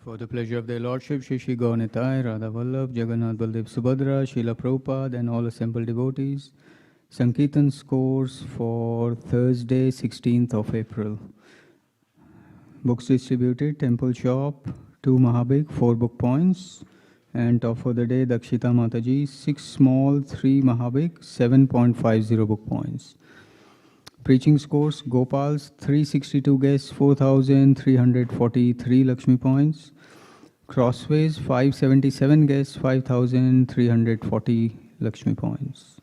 For the pleasure of their Lordship, Shri Shri Gauranitai, Radha Vallabh, Jagannath Baldev Subhadra, Srila Prabhupada and all assembled devotees, Sankirtan scores for Thursday, 16th of April. Books distributed, Temple Shop, 2 Mahabig, 4 book points. And top for the day, Dakshita Mataji, 6 small, 3 Mahabig, 7.50 book points. Preaching scores, Gopal's 362 guests, 4,343 Lakshmi points. Crossways, 577 guests, 5,340 Lakshmi points.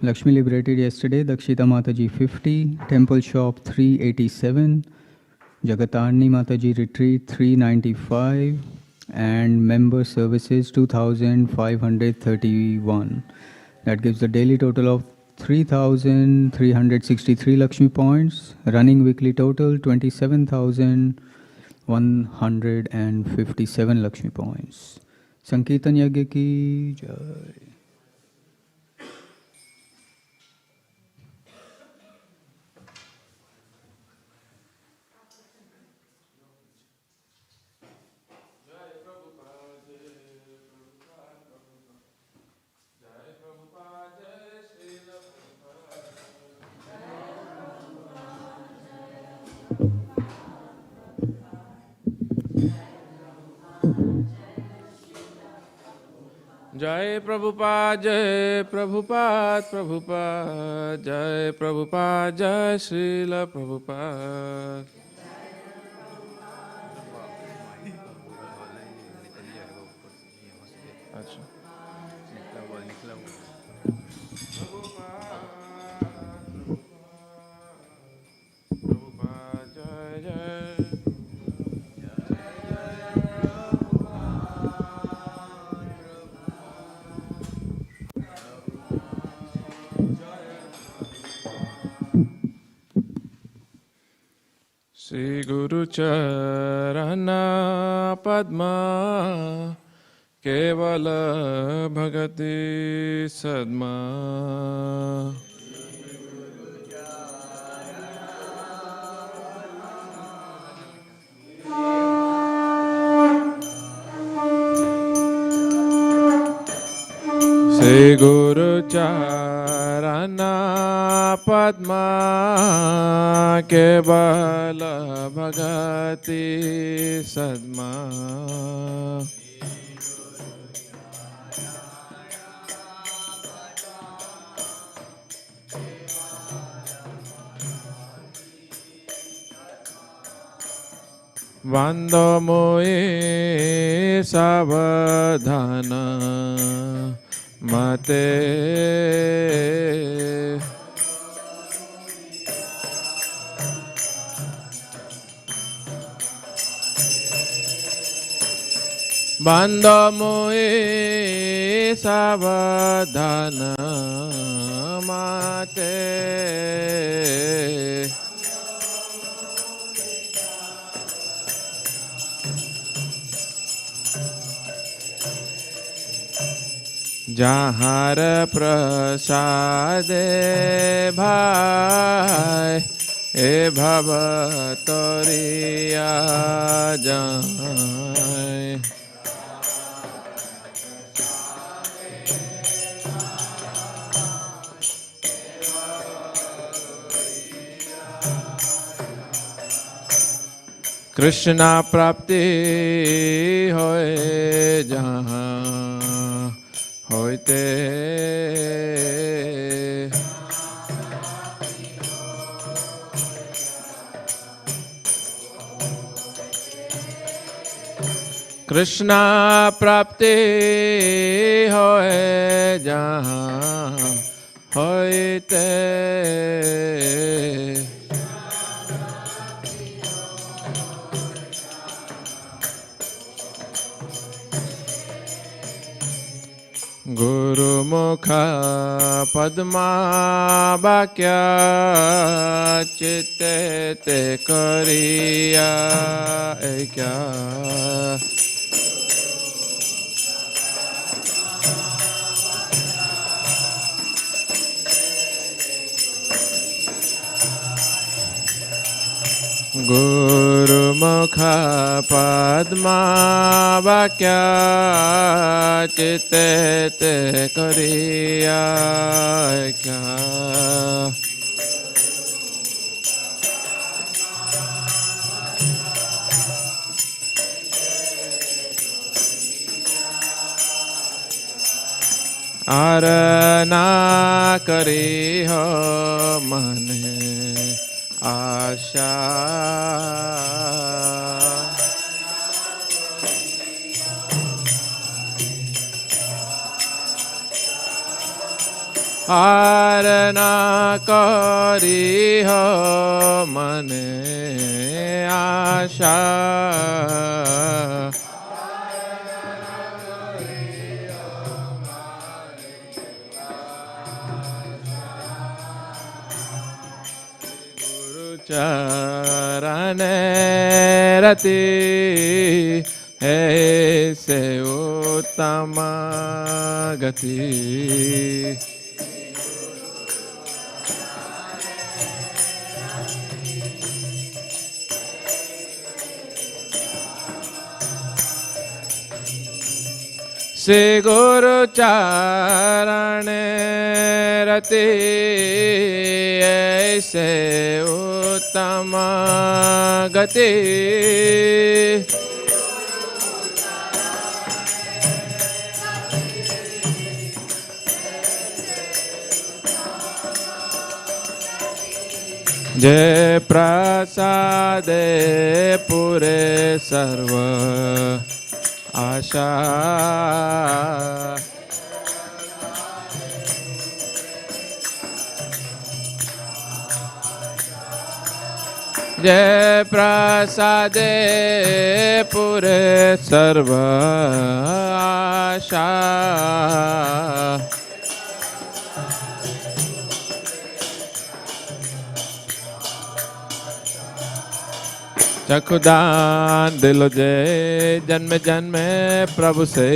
Lakshmi liberated yesterday, Dakshita Mataji 50, Temple Shop 387, Jagatarni Mataji Retreat 395, and member services 2,531. That gives the daily total of 3,363 Lakshmi points, running weekly total 27,157 Lakshmi points. Sankirtan Yagya ki jai. Jai Prabhupada, Jai Prabhupada, Prabhupada, Jai Prabhupada, Jai Srila Prabhupada. Sri Guru Charana Padma Kevala Bhagati Sadma Sri Guru Charana Padma Kevala Bhagati Sadma Vando Moe Savadhana Mate Banda Moe Savadhana Mate Jahar prasade bhai e bhavatoriya jai Krishna prapti hoye jahan hoite Krishna prapti hoye jahan hoite Guru Mukha Padma Bhakya Chitte Te Kariya Ekya Gurumukha Padma Vakya Chitte Te Kariya Kya Arana Kari Ho Mane Asha Arana Kari Ho Mane Asha Charane rati aise uttama gati Se Guru Charane rati aise uttama gati Jai prasade pure sarva Asha Jai prasade pure sarva asha चखुदान दिलो जे जन्म जन्मे प्रभु से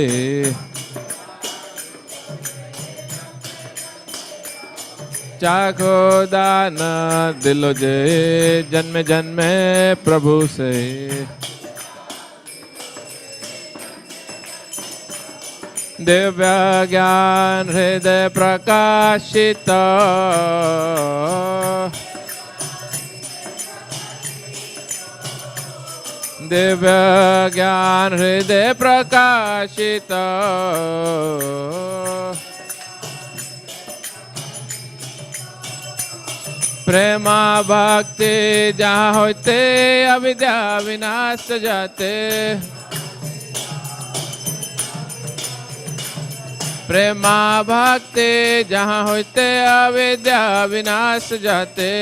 चखुदान दिलो जे जन्म जन्मे प्रभु से दिव्य ज्ञान हृदय प्रकाशित दिव्य ज्ञान हृदय प्रकाशित प्रेमा भक्ति जहाँ होते अविद्या विनाश जाते प्रेमा भक्ति जहाँ होते अविद्या विनाश जाते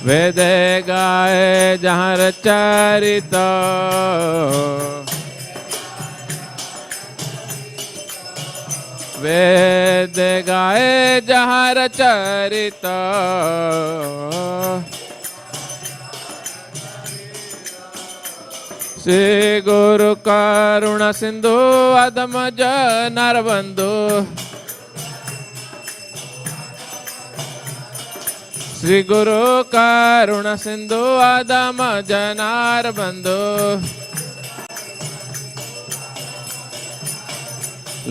वेद गाए जहाँ रचरित वेद गाए जहाँ रचरित श्री गुरु करुणा सिंधु अधम जनार बंधु श्री गुरु करुणा सिंधु अधम जनार बंधु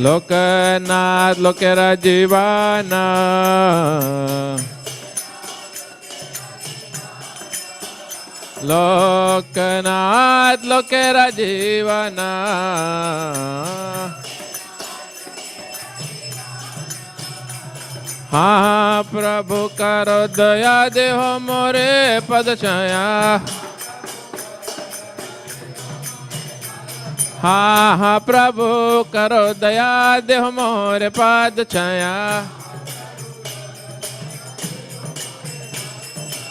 लोकनाथ लोकेरा जीवाना लोकनाथ लोकेरा जीवाना हाँ प्रभु करो दया देहो मोरे पद छाया हाँ प्रभु करो दया देहो मोरे पद छाया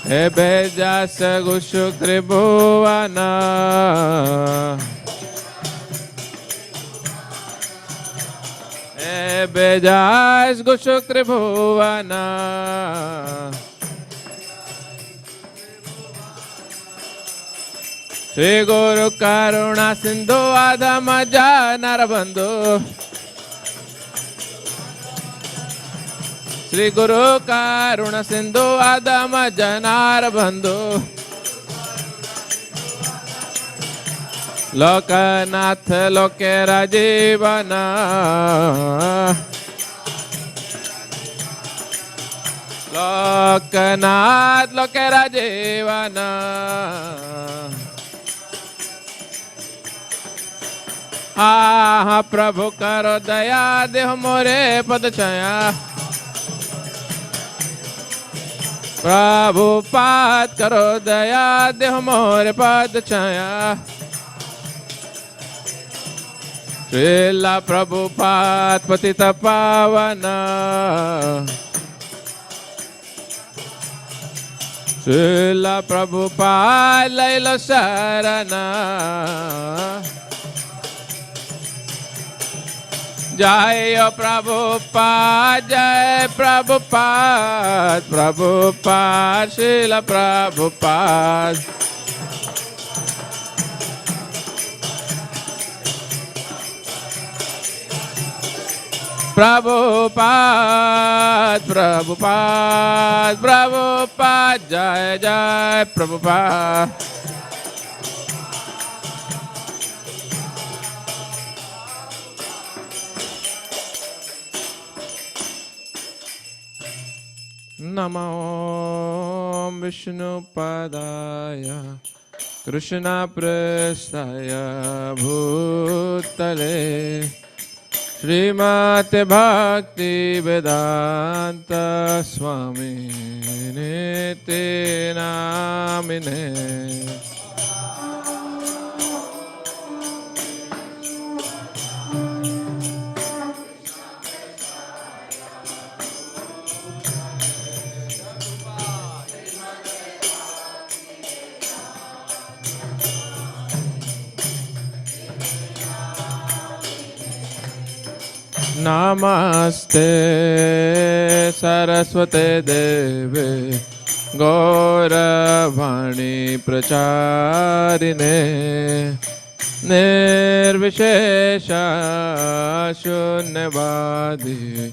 हे बेजास गुशु त्रिभुवना हे बेजास गुशु त्रिभुवना श्री गुरु करुणा सिंधु अधम जनार बंधु Shri Guru Karuna Sindhu Adama Janar Bandhu Lokanath Loke Rajivana Lokanath Loke Rajivana Ah Prabhu Karo Daya Deho More Padachaya Prabhupada Karo Daya Deho More Padachaya Srila Prabhupada Patita Pavana Srila Prabhupada Laila Sarana Jaya Prabhupada Jaya Prabhupada Prabhupada Srila Prabhupada Prabhupada, Prabhupada, Prabhupada, Jai Jai Prabhupada. Namo Vishnu Padaya Krishna Prestaya Bhutale Śrīmad Bhaktivedanta Swami Niti Namine Namaste Saraswate Deve Gauravani Pracharine Nirvishesha Shunyavadi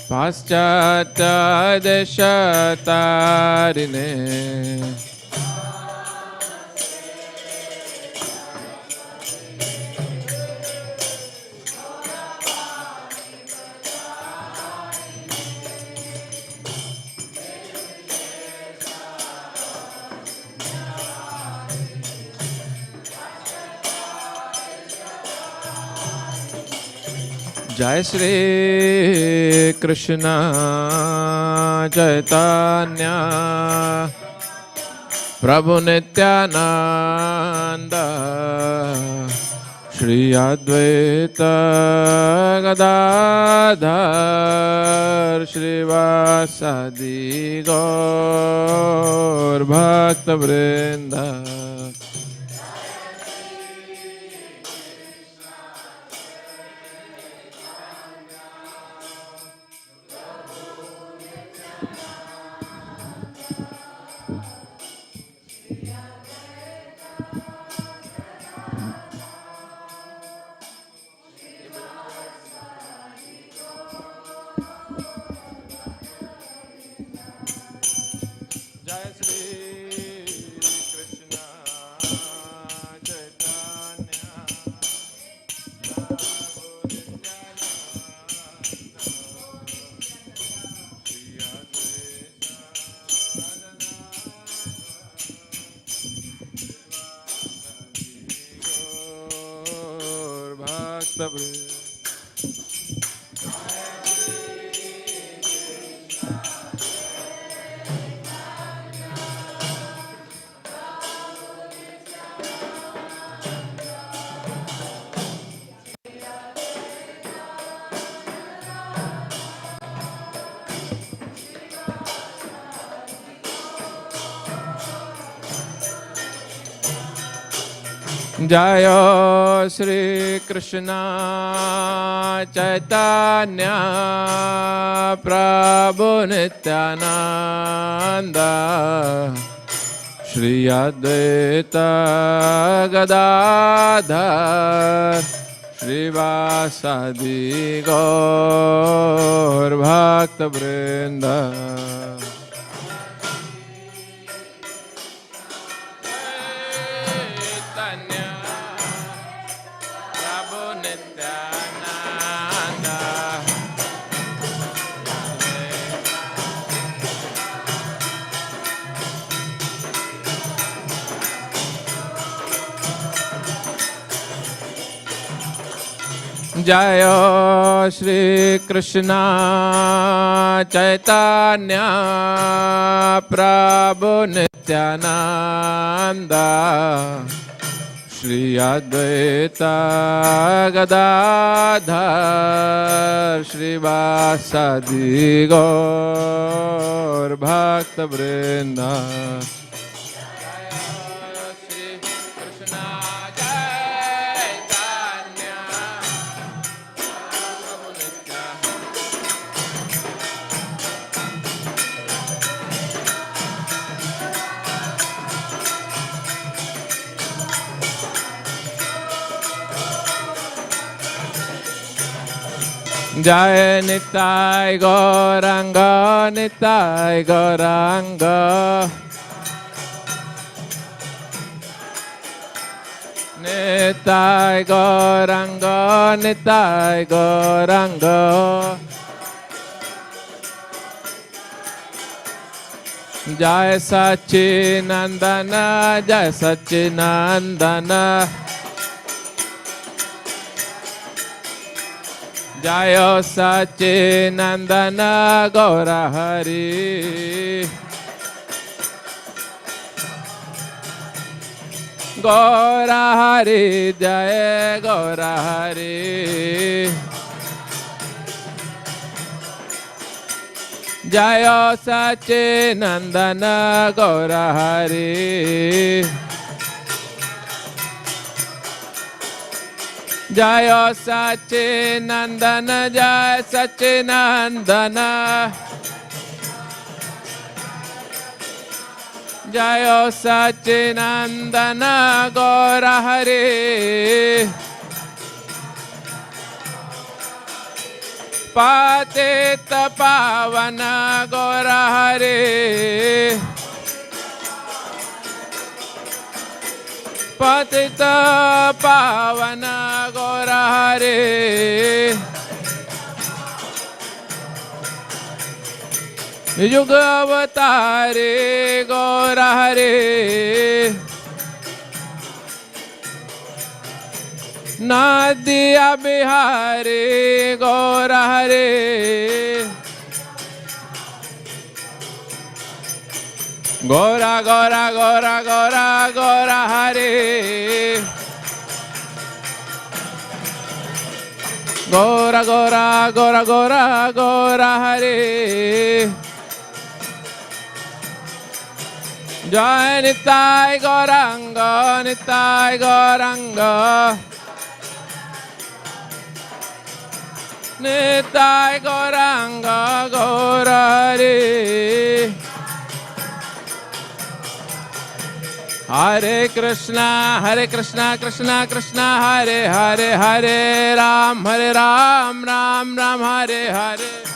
Paschatya Deshatarine Jai Shri Krishna Chaitanya Prabhu Nityananda Shri Advaita Gadadhar Shri Vasadi Gaur Bhakta Vrinda Jaya Shri Krishna Chaitanya Prabhu Nityananda Shri Advaita Gadadhar Shri Shrivasadi Gaur Bhakta Vrinda. Jayo Shri Krishna Chaitanya Prabhu Nityananda Shri Advaita Gadadhar Shri Vasadi Gaur Bhakta Vrinda. Jai Nitai Gauranga, Nitai Gauranga, Nitai Gauranga, Nitai Gauranga. Jai Sachinandana, Jai Sachinandana. Jayo Sachinandana Gaura Hari. Gaura Hari, Jaya Gaura Hari. Jayo Sachinandana Gaura Hari. Jayo Sachinandana, Jai Sachinandana. Jayo Sachinandana Gaura Hari. Patita Pavana Gaura Hari. Patita Pavana Gaura Hari. Yuga Avatari Gaura Hari. Nadia Bihari Gaura Hari. Gaura Gaura Gaura Gaura Gaura Hari. Gaura Gaura Gaura Gaura Gaura Hari. Jai Nitai Gauranga, Nitai Gauranga. Nitai Gauranga Gaura Hari. Hare Krishna, Krishna Krishna, Hare Hare, Hare Ram, Ram Ram, Hare Hare.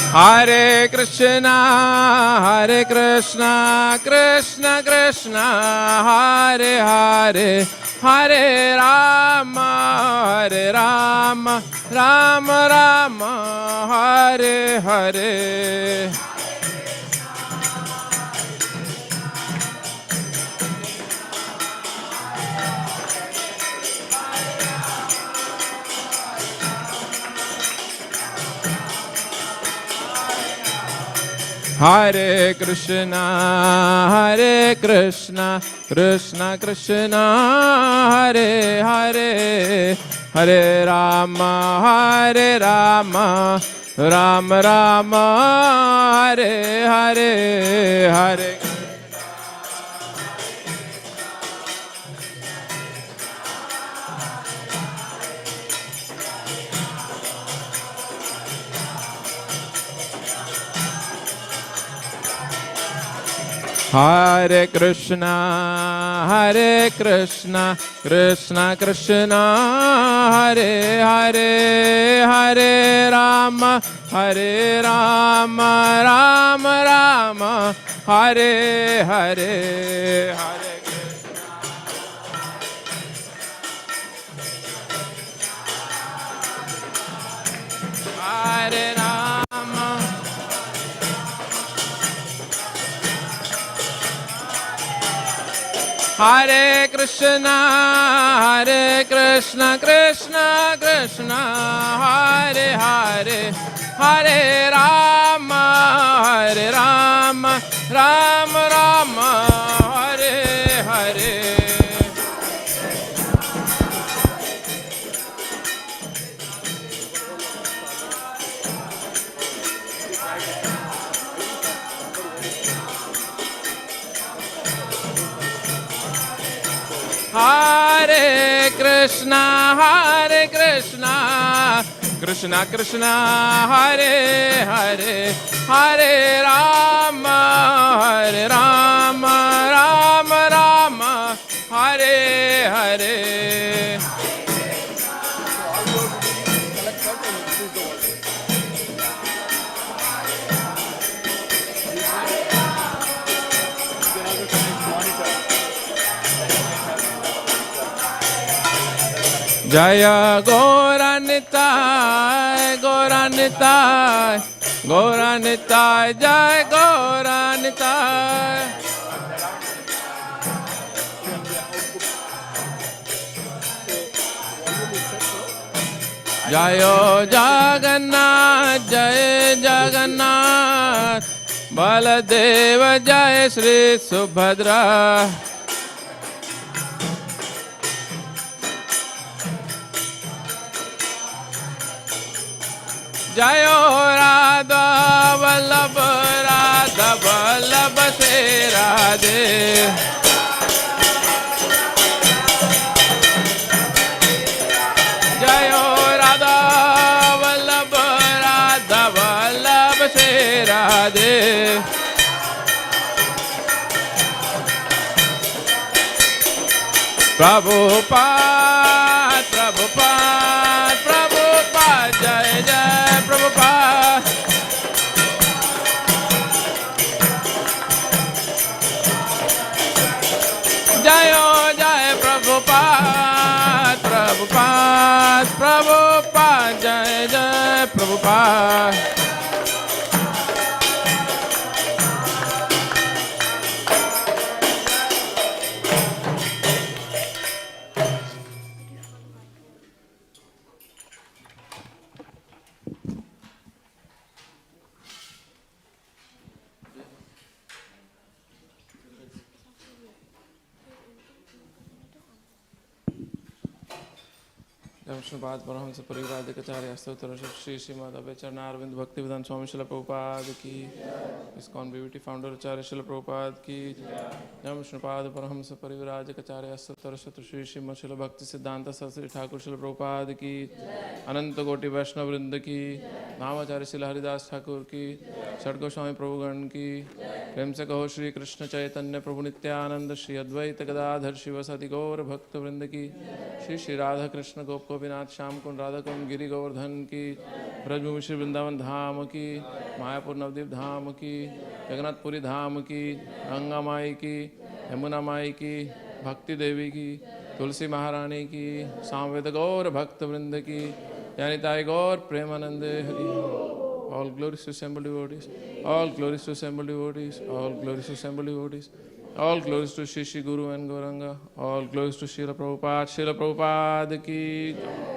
Hare Krishna, Krishna Krishna, Hare Hare, Hare Rama, Rama Rama, Hare Hare. Hare Krishna, Krishna Krishna, Hare Hare, Hare Rama, Rama Rama, Hare Hare, Hare. Hare Krishna, Krishna Krishna, Hare Hare, Hare Rama, Rama Rama, Hare Hare, Hare. Hare Rama, Hare Krishna, Krishna Krishna, Hare Hare, Hare Rama, Rama Rama, Hare Hare. Hare Krishna, Krishna Krishna, Hare Hare, Hare Rama, Rama Rama, Hare Hare. Jaya Gaura Nitai, Gaura Nitai, Gaura Nitai, Jaya Gaura Nitai. Jayo Jagannath, Jai Jagannath, Baladeva, Jai Shri Subhadra. Jayo Radha Vallabha, Radha Vallabha Se Radhe. Jayo Radha Vallabha, Radha Vallabha Se Radhe. Prabhupada, Prabhupada, Prabhupada, Jai Jai Prabhupada. Jayo Jai Prabhupada, Prabhupada, Prabhupada, Jai Jai Prabhupada. Śrīmad Bhāgavatam Prabhupada Shri Śrīmad Bhāgavatam Bhaktivedanta Swami Śrīla Prabhupada ki ISKCON BBT Founder-Acharya Śrīla Prabhupada ki Śrīmad Bhāgavatam Parivārājaka Shri Śrīmad Śrīla Bhaktivedanta Saraswati Thakur Śrīla Prabhupada ki Ananta Koti Vaishnava Vrinda ki Namacharya Śrīla Haridas Thakur ki षड Goswami प्रभुगण की प्रेम से कहो श्री कृष्ण चैतन्य प्रभु नित्यानंद श्री अद्वैत गदाधर शिवसति गौर भक्त वृंद की श्री श्री राधा कृष्ण गोप गोपीनाथ श्याम कुंड राधा कुंड गिरि गोवर्धन की, ब्रजभूमि श्री वृंदावन धाम की, मायापुर नवद्वीप धाम की, जगन्नाथपुरी धाम की, गंगा माई की, यमुना माई की, भक्ति देवी की, तुलसी महारानी की, सामवेद गौर भक्त वृंद की, जनिताई गौर Premanand Hari. All glories to assembled devotees, all glories to assembled devotees, all glories to assembled devotees, all glories to Shri Shri Guru and Gauranga, all glories to Srila Prabhupada ki jai.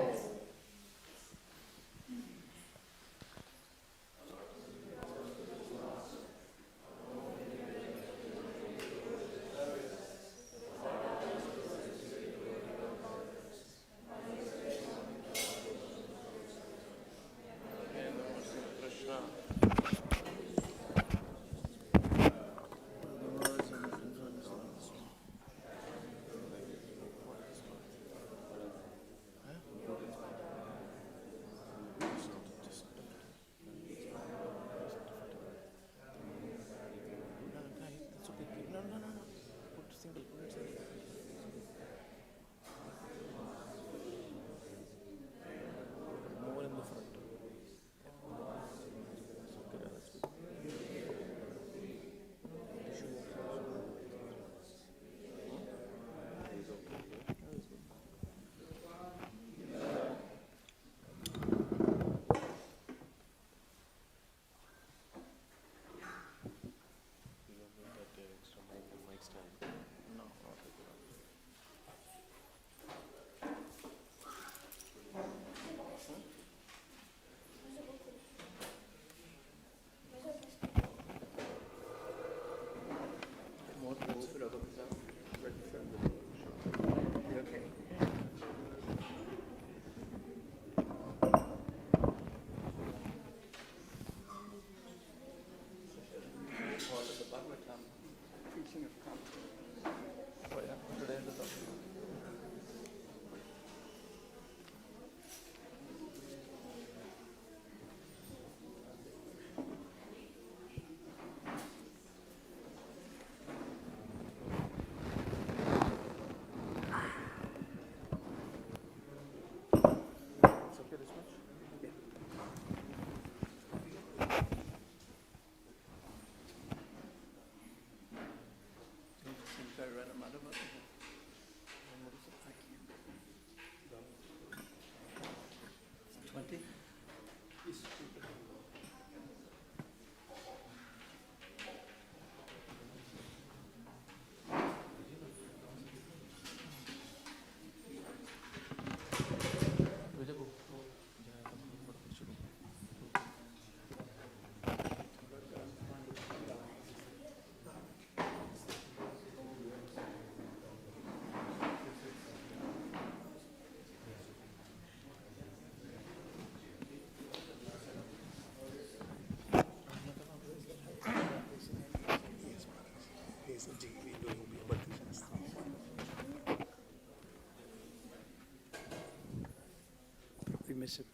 We miss him,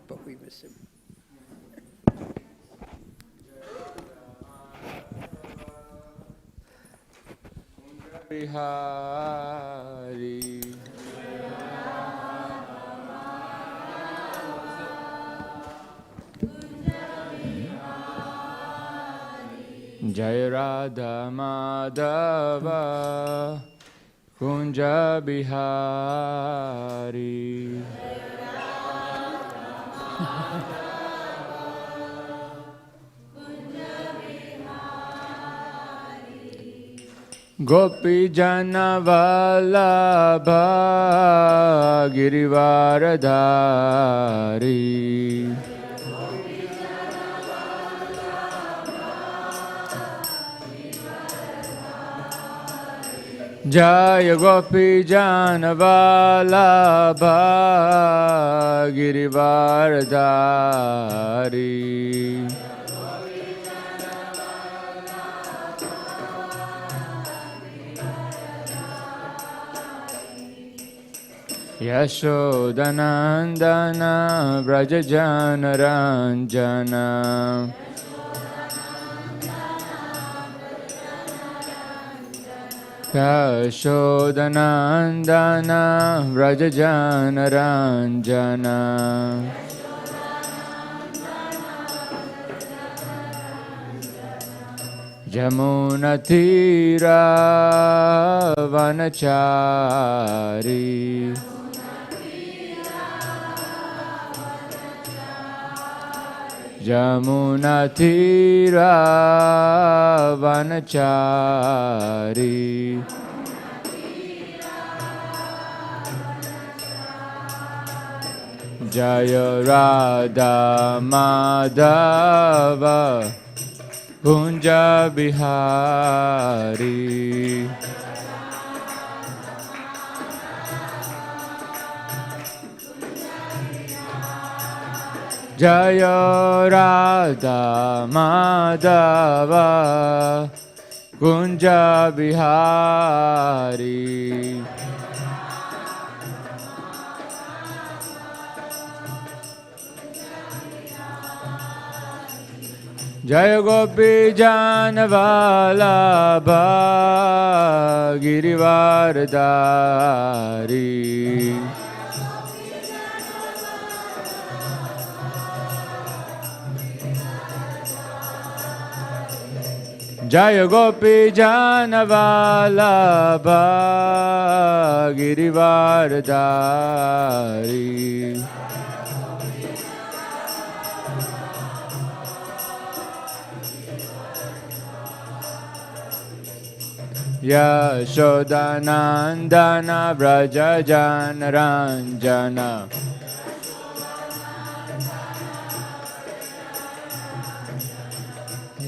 but we miss him. Hare Jai Radha Madhava Kunja Bihari Gopi Jana Vallabha Girivaradhari Jaya Gopi Jana Vallabha Girivaradhari Yashodanandana Vrajajana Ranjana Yashodanandana Vrajajanaranjana Jamunatira Vanachari Jamunatira Vanachari Jaya Radha Madhava Kunja Bihari Jaya Radha Madhava Kunja Bihari Jaya Gopi Janavalabha Girivardhari Jaya Gopi Janavalabha Girivardhari Yashodanandana Vrajajanaranjana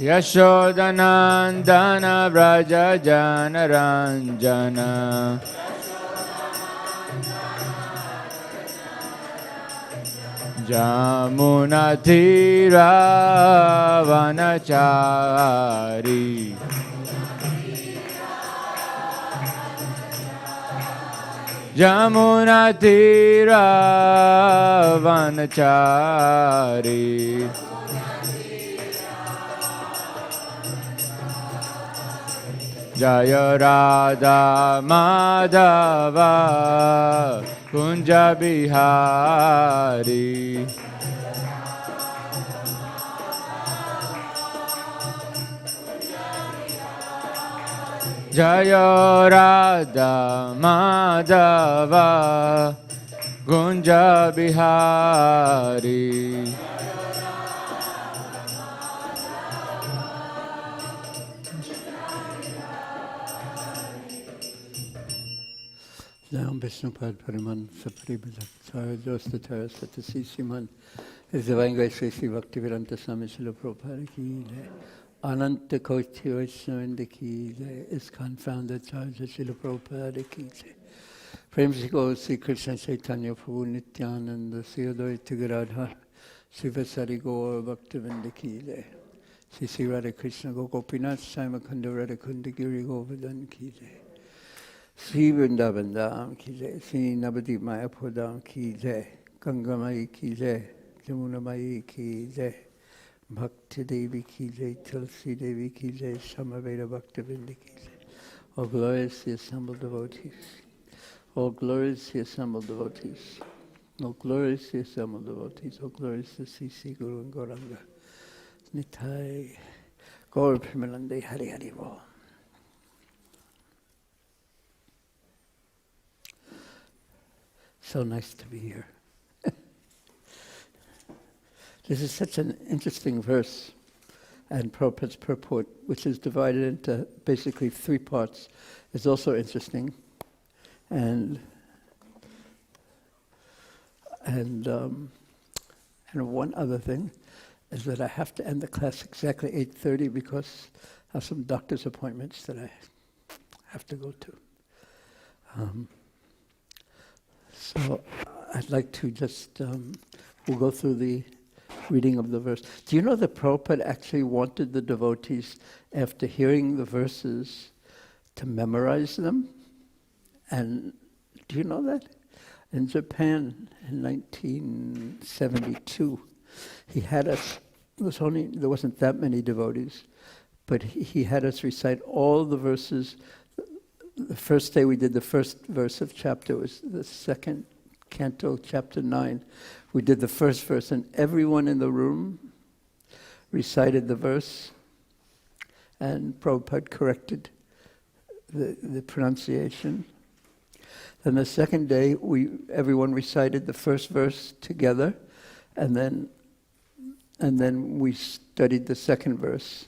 Yashodanandana Vrajajanaranjana Jamunatira Vanachari Jamunatira Vanachari Jaya Radha Madhava Kunja Bihari Jaya Radha Madhava Kunja Bihari Now, Vishnupad Paraman Saparibhakta Dostatara Satasi Siman is the Divine Grace Sri Bhaktivedanta Swami Srila Prabhupada ki jai. Ananta Koti Vaishnavanda ki jai. ISKCON Founder-Acharya Srila Prabhupada ki jai. Prem Sri Gaur Sri Krishna Chaitanya Prabhu Nityananda Sri Advaita Gadadhar Sri Vasari Gaur Bhaktivedanta ki jai. Sri Sri Radha Krishna Gopinath Saimakanda Radha Kunda Giri Govardhan ki jai. Sri Vrindavan Dham ki jai, Sri Navadip Mayapur Dham ki jai, Ganga Mai ki jai, Jamuna Mai ki jai, Bhakti Devi ki jai, Tulsi Devi ki jai, Samaveda Bhaktivedanta ki jai. All glorious the assembled devotees. All glorious the assembled devotees. All glorious the assembled devotees. All glorious the Sisi Guru and Gauranga. Nitai Gaur Primalande Hari Hari Bo. So nice to be here. This is such an interesting verse, and Prabhupada's purport, which is divided into basically 3 parts, is also interesting. And one other thing is that I have to end the class exactly 8:30 because I have some doctor's appointments that I have to go to. So I'd like to just, we'll go through the reading of the verse. Do you know that Prabhupada actually wanted the devotees, after hearing the verses, to memorize them? And do you know that? In Japan in 1972, he had us, there wasn't that many devotees, but he had us recite all the verses, the first day we did the first verse of chapter, was the second canto, chapter 9. We did the first verse, and everyone in the room recited the verse, and Prabhupada corrected the pronunciation. Then the second day, everyone recited the first verse together, and then we studied the second verse.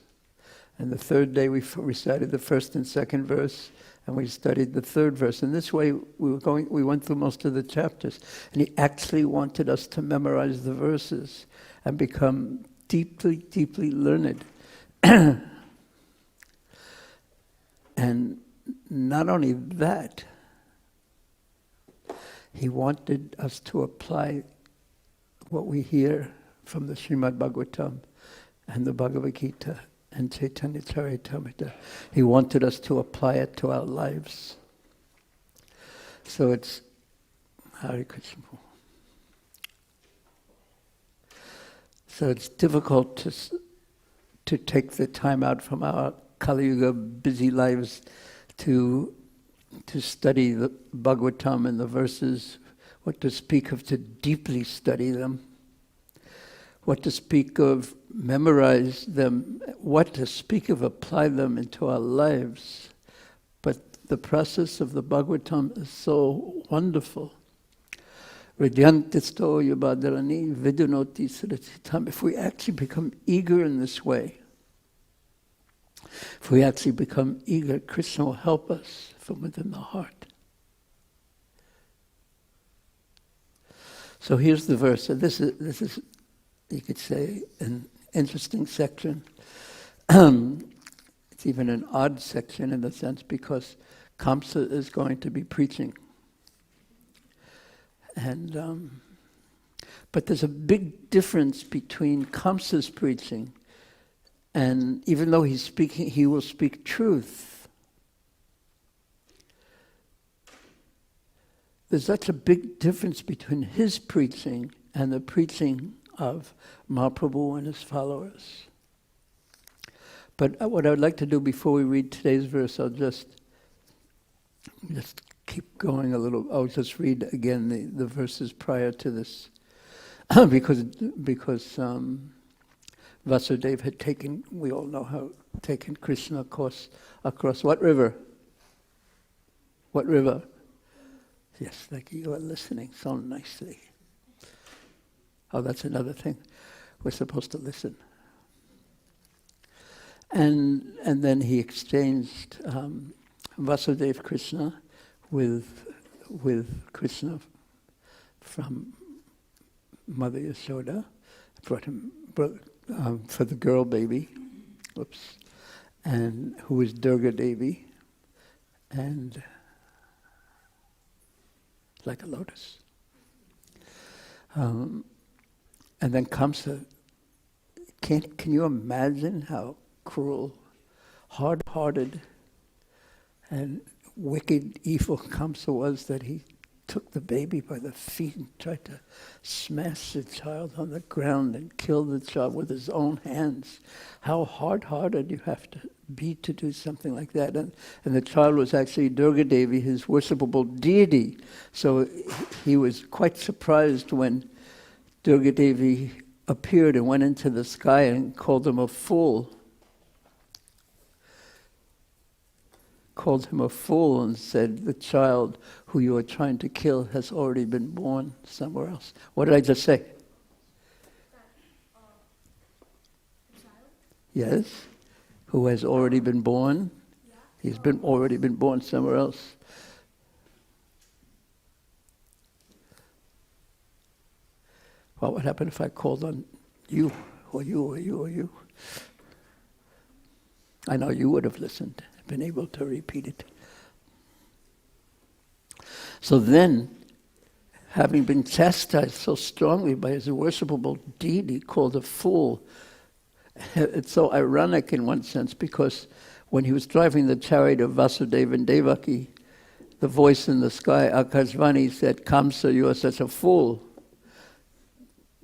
And the third day, we recited the first and second verse, and we studied the third verse. And this way, we went through most of the chapters. And he actually wanted us to memorize the verses and become deeply, deeply learned. And not only that, he wanted us to apply what we hear from the Śrīmad Bhāgavatam and the Bhagavad Gita and Chaitanya Charitamrita. He wanted us to apply it to our lives. So it's Hare Krishna. So it's difficult to take the time out from our Kali Yuga busy lives to study the Bhagavatam and the verses, what to speak of to deeply study them, what to speak of memorize them, what to speak of apply them into our lives. But the process of the Bhagavatam is so wonderful. Hridyantisto yubhadrani vidunoti sratitam. If we actually become eager in this way, if we actually become eager, Krishna will help us from within the heart. So here's the verse. So this is, you could say, an interesting section. It's even an odd section in the sense because Kamsa is going to be preaching. And but there's a big difference between Kamsa's preaching, and even though he's speaking, he will speak truth. There's such a big difference between his preaching and the preaching of Mahaprabhu and his followers. But what I would like to do before we read today's verse, I'll just keep going a little. I'll just read again the verses prior to this, because Vasudeva had taken, we all know how, taken Krishna across what river? What river? Yes, like you are listening so nicely. Oh, that's another thing. We're supposed to listen. And then he exchanged Vasudeva Krishna with Krishna from Mother Yashoda, brought for the girl baby, and who was Durga Devi, and like a lotus. And then Kamsa, can you imagine how cruel, hard-hearted, and wicked, evil Kamsa was, that he took the baby by the feet and tried to smash the child on the ground and kill the child with his own hands. How hard-hearted you have to be to do something like that. And the child was actually Durga Devi, his worshipable deity. So he was quite surprised when Durga Devi appeared and went into the sky and called him a fool. Called him a fool and said, the child who you are trying to kill has already been born somewhere else. What did I just say? Yes, who has already been born. He's already been born somewhere else. What would happen if I called on you, or you, or you, or you? I know you would have listened, been able to repeat it. So then, having been chastised so strongly by his worshipable deity called a fool, it's so ironic in one sense, because when he was driving the chariot of Vasudeva and Devaki, the voice in the sky, Akashvani, said, Kamsa, you are such a fool,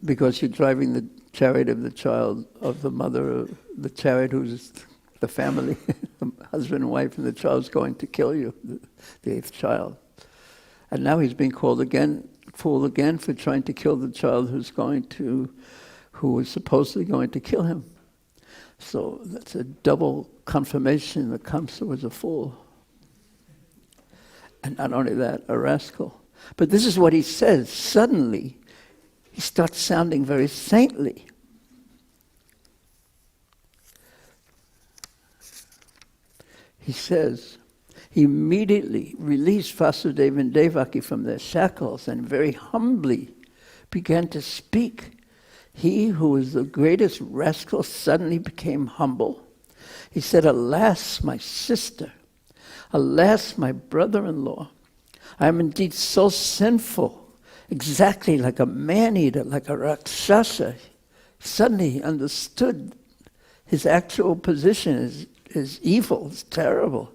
because you're driving the chariot of the child of the mother, the chariot who's the family. the husband and wife, and the child's going to kill you, the eighth child. And now he's being called again, fool again, for trying to kill the child who was supposedly going to kill him. So that's a double confirmation that Kamsa was a fool. And not only that, a rascal. But this is what he says. Suddenly, he starts sounding very saintly. He says, he immediately released Vasudeva and Devaki from their shackles and very humbly began to speak. He who was the greatest rascal suddenly became humble. He said, "Alas, my sister, alas, my brother-in-law, I am indeed so sinful, exactly like a man-eater, like a Rakshasa." Suddenly he understood his actual position is evil, is terrible.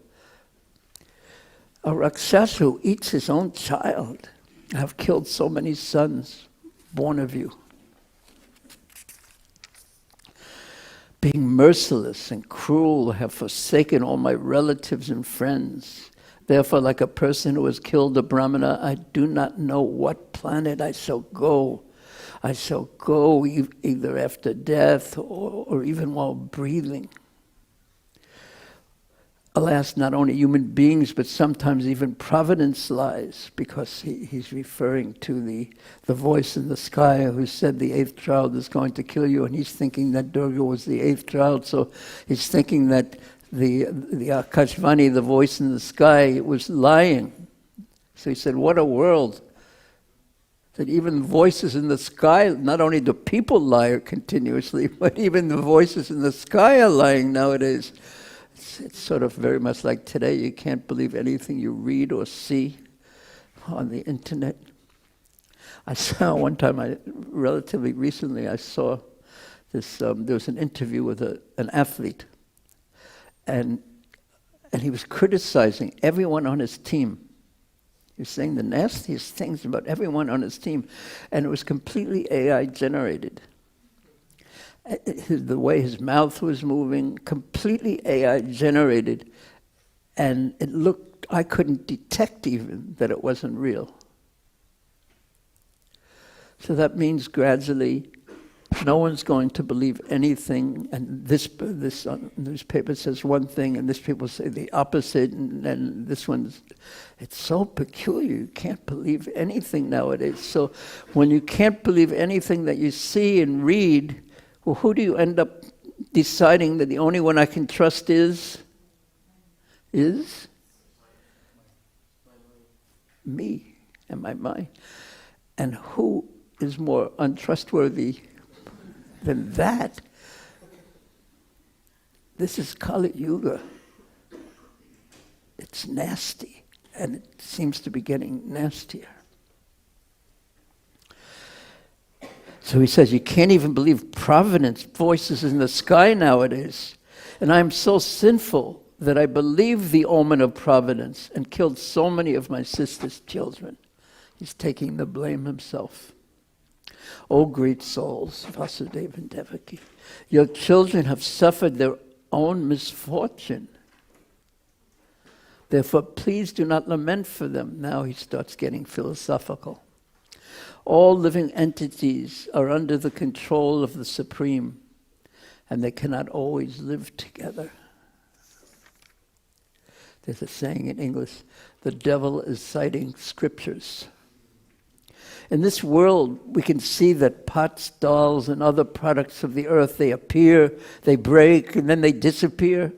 A Rakshasa who eats his own child. I have killed so many sons born of you. Being merciless and cruel, I have forsaken all my relatives and friends. Therefore, like a person who has killed a Brahmana, I do not know what planet I shall go. I shall go either after death or even while breathing. Alas, not only human beings, but sometimes even providence lies, because he's referring to the voice in the sky who said the eighth child is going to kill you, and he's thinking that Durga was the eighth child, so he's thinking that the Akashvani, the voice in the sky, was lying. So he said, what a world. That even voices in the sky, not only do people lie continuously, but even the voices in the sky are lying nowadays. It's sort of very much like today. You can't believe anything you read or see on the internet. I saw one time, relatively recently, I saw this, there was an interview with an athlete, and he was criticizing everyone on his team. He was saying the nastiest things about everyone on his team, and it was completely AI generated. The way his mouth was moving, completely AI generated, and it looked, I couldn't detect even that it wasn't real. So that means gradually no one's going to believe anything, and this newspaper says one thing, and this people say the opposite, and then this one's, it's so peculiar, you can't believe anything nowadays. So when you can't believe anything that you see and read, well, who do you end up deciding that the only one I can trust is? Me and my mind. And who is more untrustworthy than that? This is Kali Yuga. It's nasty, and it seems to be getting nastier. So he says, you can't even believe providence, voices in the sky nowadays. And I'm so sinful that I believe the omen of providence and killed so many of my sister's children. He's taking the blame himself. O great souls, Vasudeva and Devaki, your children have suffered their own misfortune. Therefore, please do not lament for them. Now he starts getting philosophical. All living entities are under the control of the Supreme, and they cannot always live together. There's a saying in English, the devil is citing scriptures. In this world, we can see that pots, dolls, and other products of the earth, they appear, they break, and then they disappear,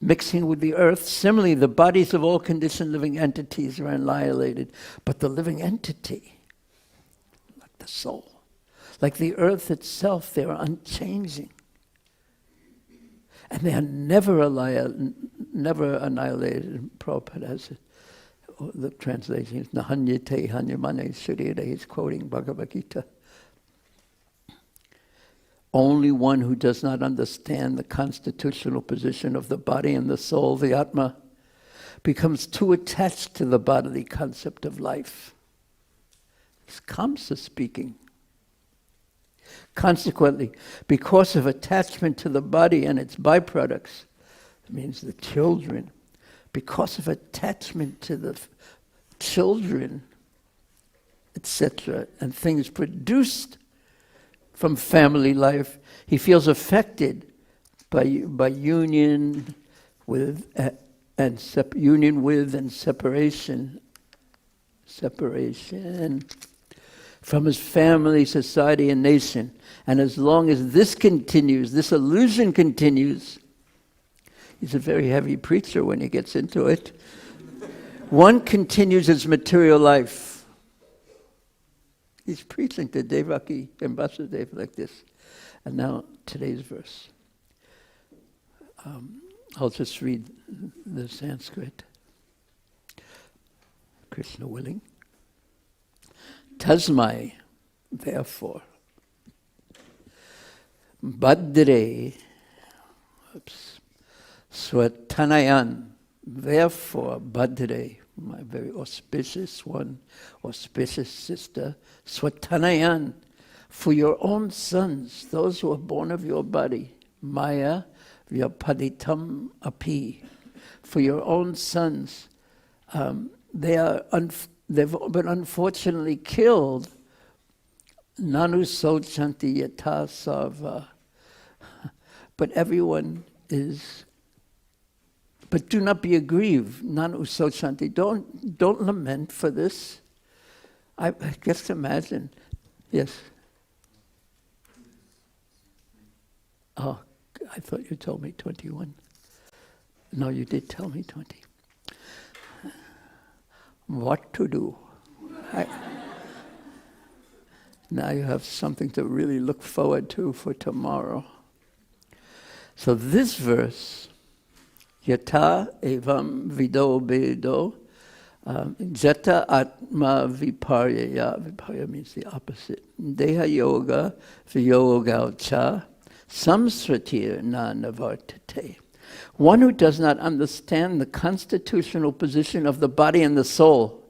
mixing with the earth. Similarly, the bodies of all conditioned living entities are annihilated, but the living entity, the soul, like the earth itself, they are unchanging. And they are never annihilated. Prabhupada has it. The translation is Nahanyate Hanyamane Surya. He's quoting Bhagavad Gita. Only one who does not understand the constitutional position of the body and the soul, the Atma, becomes too attached to the bodily concept of life. It's Kamsa speaking. Consequently, because of attachment to the body and its byproducts, means the children, because of attachment to the children, etc., and things produced from family life, he feels affected by union with and separation from his family, society, and nation. And as long as this continues, this illusion continues, he's a very heavy preacher when he gets into it. One continues his material life. He's preaching to Devaki and Vasudeva like this. And now today's verse. I'll just read the Sanskrit. Krishna willing. Tasmai, therefore, Badre, Swatanayan, therefore, Badre, my very auspicious one, auspicious sister, Swatanayan, for your own sons, those who are born of your body, Maya Vyapaditam api, for your own sons, they've been unfortunately killed. Nanu sochanti yata sarva. But everyone is. But do not be aggrieved. Nanu sochanti. Don't lament for this. I just imagine. Yes. Oh, I thought you told me 21. No, you did tell me 20. What to do? Now you have something to really look forward to for tomorrow. So this verse, Yata evam vido bedo, jata atma viparyaya, viparya means the opposite, deha yoga vyoga samsratir na navartate. One who does not understand the constitutional position of the body and the soul.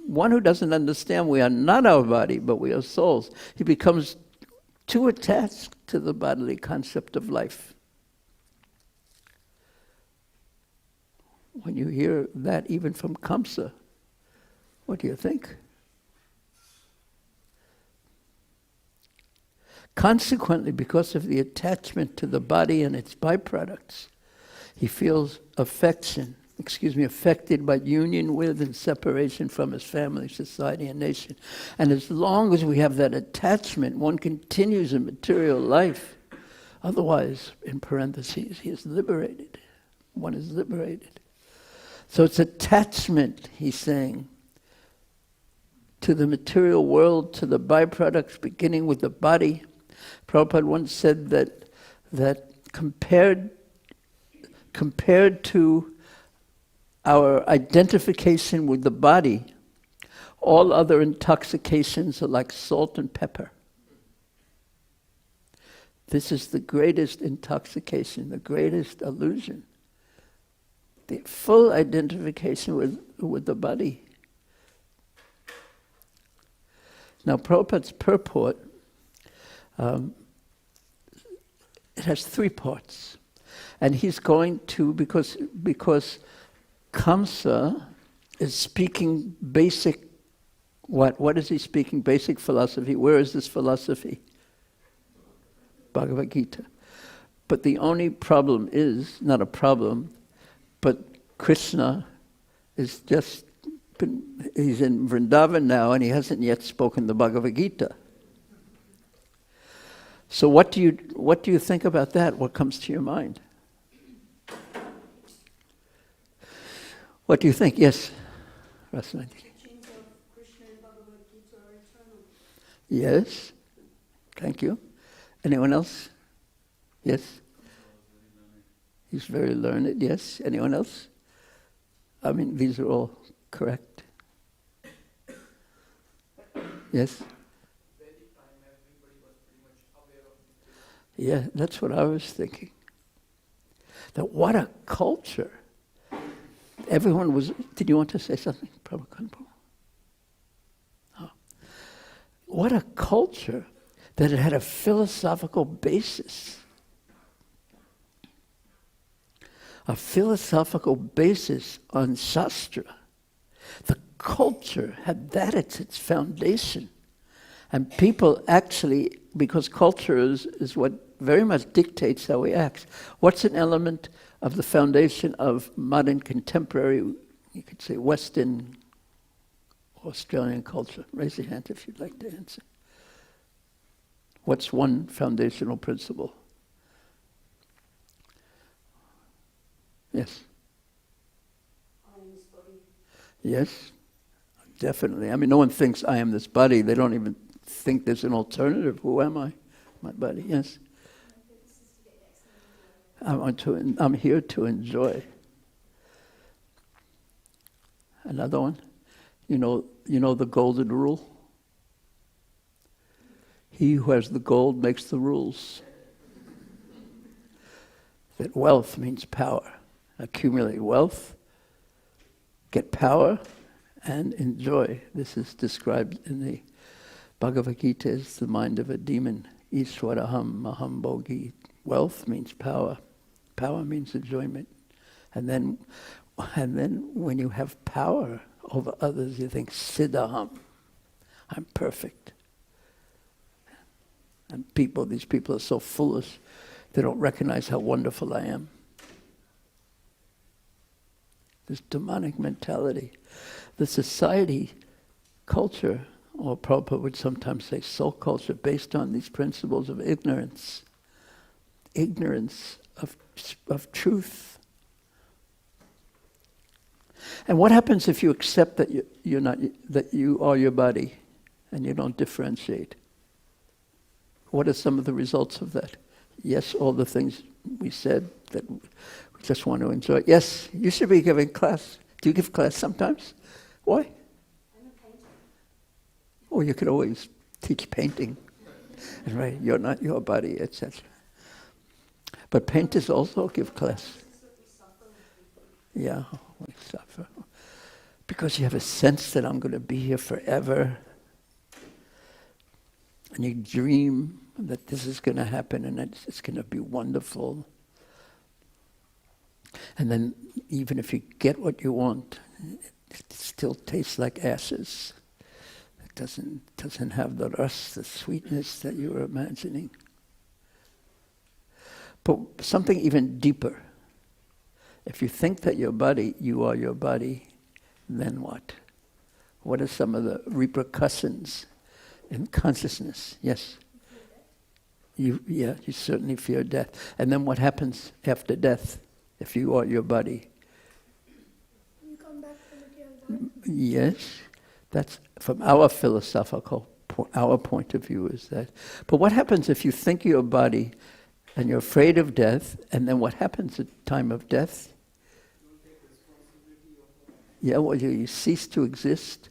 One who doesn't understand we are not our body, but we are souls. He becomes too attached to the bodily concept of life. When you hear that even from Kamsa, what do you think? Consequently, because of the attachment to the body and its byproducts, he feels affected by union with and separation from his family, society, and nation. And as long as we have that attachment, one continues in material life. Otherwise, in parentheses, he is liberated. One is liberated. So it's attachment, he's saying, to the material world, to the byproducts, beginning with the body. Prabhupada once said that compared to our identification with the body, all other intoxications are like salt and pepper. This is the greatest intoxication, the greatest illusion. The full identification with the body. Now Prabhupada's purport, it has 3 parts. And he's going to, because Kamsa is speaking basic, what is he speaking? Basic philosophy. Where is this philosophy? Bhagavad Gita. But the only problem is, not a problem, but Krishna is he's in Vrindavan now and he hasn't yet spoken the Bhagavad Gita. So what do you think about that? What comes to your mind? What do you think? Yes, Rasanandi. Teachings of Krishna and Bhagavad Gita are eternal. Yes, thank you. Anyone else? Yes. He's very learned. Yes. Anyone else? I mean, these are all correct. Yes. Yeah, that's what I was thinking. That what a culture. Everyone was... Did you want to say something? Prabhupada? Oh. What a culture that it had a philosophical basis. a philosophical basis on Shastra. The culture had that as its foundation. And people actually, because culture is what very much dictates how we act. What's an element of the foundation of modern contemporary, you could say Western Australian culture? Raise your hand if you'd like to answer. What's one foundational principle? Yes. Yes, definitely. I mean, no one thinks I am this body. They don't even think there's an alternative. Who am I? My body, yes. I'm here to enjoy. Another one. You know the golden rule? He who has the gold makes the rules. That wealth means power. Accumulate wealth, get power, and enjoy. This is described in the Bhagavad Gita as the mind of a demon. Ishwaraham maham bhogi. Wealth means power. Power means enjoyment. And then when you have power over others, you think, Siddhaham, I'm perfect. And these people are so foolish, they don't recognize how wonderful I am. This demonic mentality. The society, culture, or Prabhupada would sometimes say soul culture, based on these principles of ignorance. Ignorance of truth. And what happens if you accept that that you are your body and you don't differentiate? What are some of the results of that? Yes, all the things we said that we just want to enjoy. Yes, you should be giving class. Do you give class sometimes? Why? I'm a painter. Oh, you could always teach painting. Right, you're not your body, etc. But painters also give class. Yeah, we suffer. Because you have a sense that I'm going to be here forever. And you dream that this is going to happen and it's going to be wonderful. And then even if you get what you want, it still tastes like ashes. It doesn't have the rust, the sweetness that you were imagining. But something even deeper. If you think that you are your body, then what? What are some of the repercussions in consciousness? Yes? You certainly fear death. And then what happens after death, if you are your body? You come back to the material body? Yes. That's from our philosophical, our point of view is that. But what happens if you think you're a body and you're afraid of death, and then what happens at the time of death? Yeah, well, you cease to exist.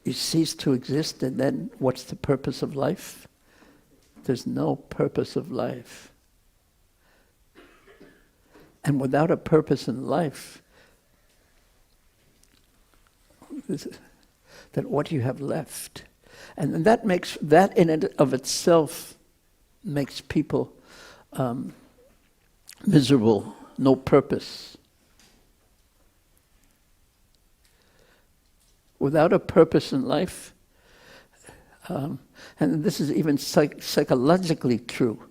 You cease to exist, and then what's the purpose of life? There's no purpose of life. And without a purpose in life, that what do you have left? And that in and of itself makes people miserable, no purpose. Without a purpose in life, and this is even psychologically true,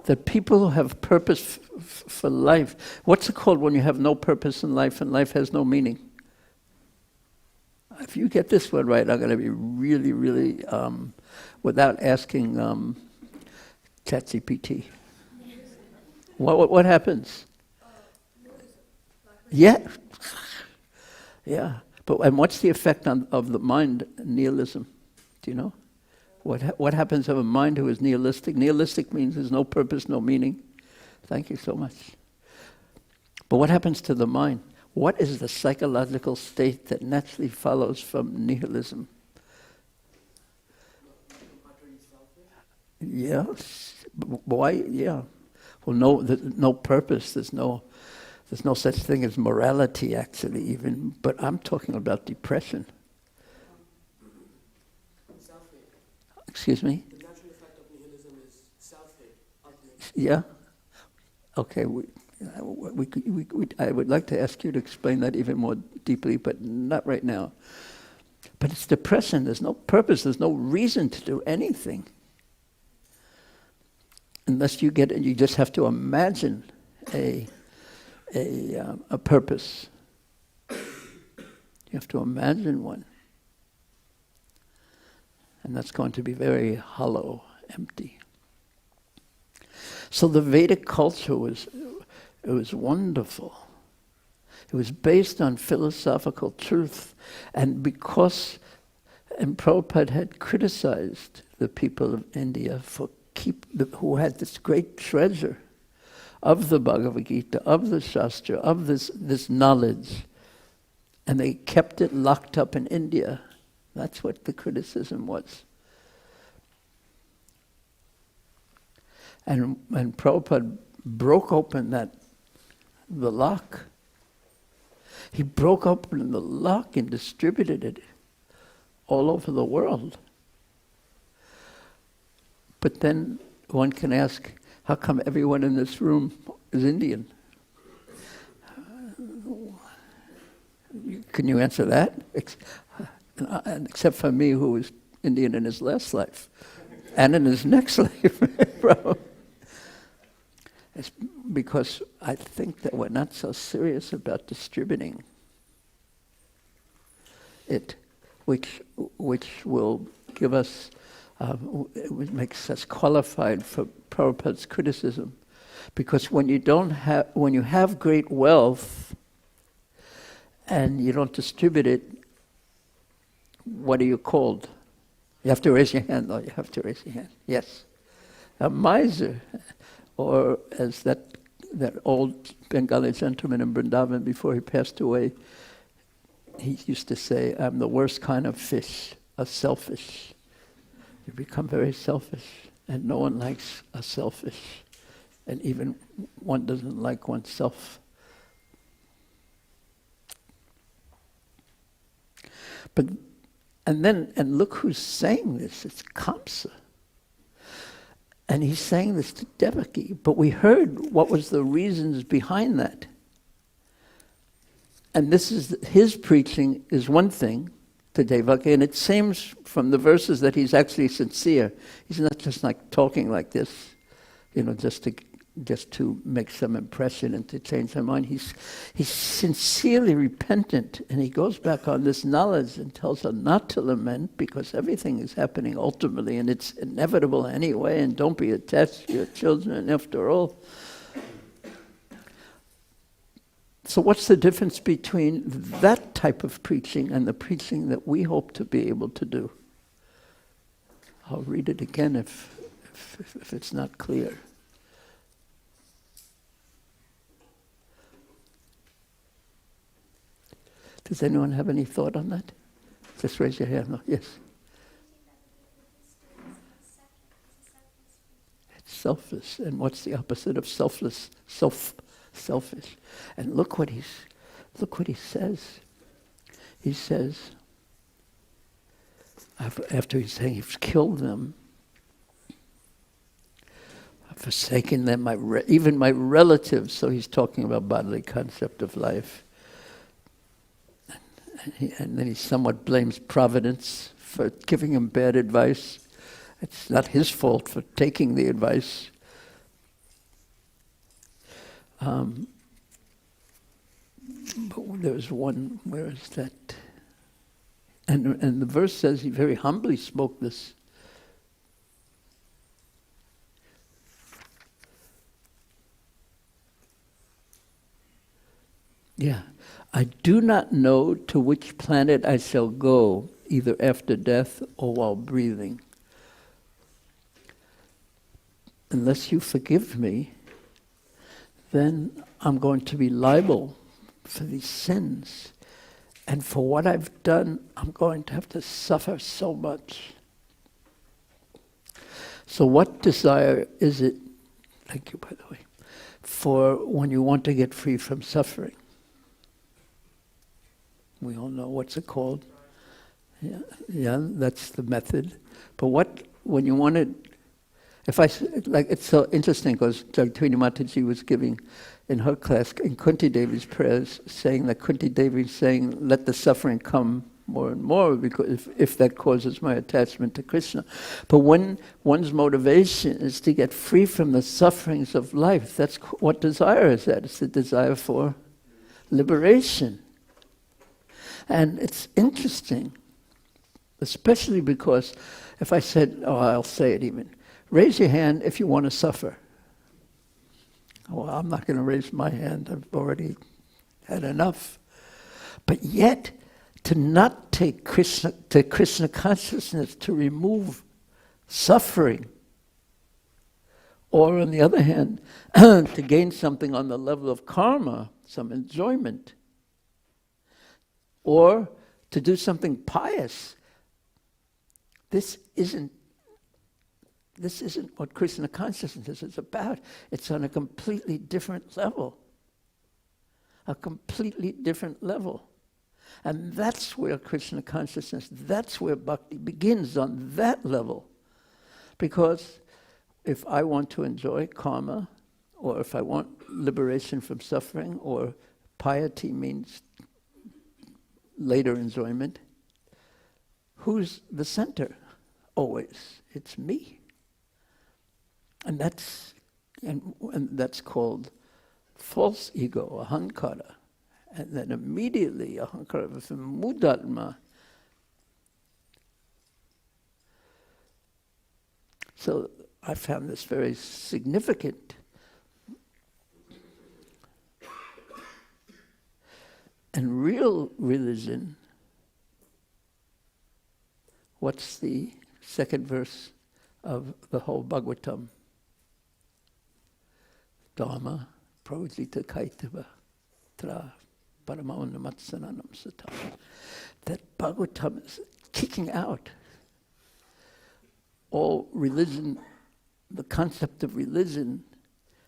that people who have purpose for life, what's it called when you have no purpose in life and life has no meaning? If you get this one right, I'm going to be really, really, without asking ChatGPT. What happens? Yeah. Yeah. And what's the effect of the mind, nihilism? Do you know? What happens of a mind who is nihilistic? Nihilistic means there's no purpose, no meaning. Thank you so much. But what happens to the mind? What is the psychological state that naturally follows from nihilism? Yes. Why? Yeah. Well, no purpose. There's no such thing as morality, actually, even. But I'm talking about depression. Self-hate. Excuse me? The natural effect of nihilism is self-hate. Yeah. Okay, I would like to ask you to explain that even more deeply, but not right now. But it's depressing. There's no purpose. There's no reason to do anything. Unless you get it, you just have to imagine a purpose. You have to imagine one. And that's going to be very hollow, empty. So the Vedic culture was wonderful. It was based on philosophical truth. And Prabhupada had criticized the people of India who had this great treasure of the Bhagavad Gita, of the Shastra, of this knowledge. And they kept it locked up in India. That's what the criticism was. And when Prabhupada broke open the lock, he broke open the lock and distributed it all over the world. But then one can ask, how come everyone in this room is Indian? Can you answer that? Except for me, who was Indian in his last life and in his next life. It's because I think that we're not so serious about distributing it, which will give us, it makes us qualified for Prabhupada's criticism. Because when you have great wealth and you don't distribute it, what are you called? You have to raise your hand. Oh, you have to raise your hand. Yes. A miser. Or as that old Bengali gentleman in Vrindavan before he passed away, he used to say, I'm the worst kind of fish, a selfish. You become very selfish, and no one likes a selfish. And even one doesn't like oneself. And look who's saying this, it's Kamsa. And he's saying this to Devaki, but we heard what was the reasons behind that. And this is his preaching is one thing to Devaki, and it seems from the verses that he's actually sincere. He's not just like talking like this, just to make some impression and to change their mind. He's sincerely repentant, and he goes back on this knowledge and tells her not to lament because everything is happening ultimately and it's inevitable anyway, and don't be attached to your children after all. So what's the difference between that type of preaching and the preaching that we hope to be able to do? I'll read it again if it's not clear. Does anyone have any thought on that? Just raise your hand. No? Yes. It's selfless. And what's the opposite of selfless? Selfish. And look what he says. He says, after he's saying he's killed them, I've forsaken them, even my relatives. So he's talking about bodily concept of life. And then he somewhat blames Providence for giving him bad advice. It's not his fault for taking the advice. But there's one, where is that? And the verse says he very humbly spoke this. Yeah. I do not know to which planet I shall go, either after death or while breathing. Unless you forgive me, then I'm going to be liable for these sins. And for what I've done, I'm going to have to suffer so much. So what desire is it, thank you by the way, for when you want to get free from suffering? We all know what's it called. Yeah, that's the method. But when you want to, It's so interesting because Jagtini Mataji was giving in her class in Kunti Devi's prayers, saying that Kunti Devi is saying, let the suffering come more and more, because if that causes my attachment to Krishna. But when one's motivation is to get free from the sufferings of life, that's what desire is at. It's the desire for liberation. And it's interesting, especially because if I said, I'll say it even, raise your hand if you want to suffer. Well, I'm not going to raise my hand. I've already had enough. But yet, to not take Krishna consciousness to remove suffering, or on the other hand, to gain something on the level of karma, some enjoyment, or to do something pious, this isn't what Krishna consciousness is about. It's on a completely different level. A completely different level. And that's where Krishna consciousness, that's where bhakti begins, on that level. Because if I want to enjoy karma, or if I want liberation from suffering, or piety means later enjoyment, who's the center? Always. It's me. And that's called false ego, ahankara. And then immediately, ahankara, mudatma. So I found this very significant. And real religion, what's the second verse of the whole Bhagavatam? Dharma, projita kaitava, tra, paramaunnamatsananam sata. That Bhagavatam is kicking out all religion, the concept of religion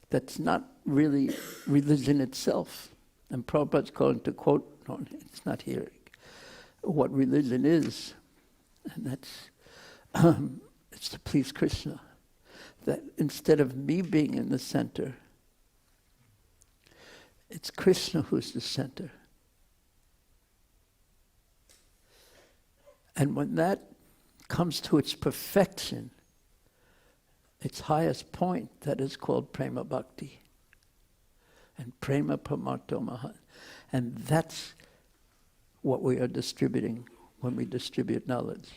that's not really religion itself. And Prabhupada's going to quote, no, it's not here, what religion is. And that's, it's to please Krishna. That instead of me being in the center, it's Krishna who's the center. And when that comes to its perfection, its highest point, that is called prema bhakti. And prema pramarto mahat. And that's what we are distributing when we distribute knowledge.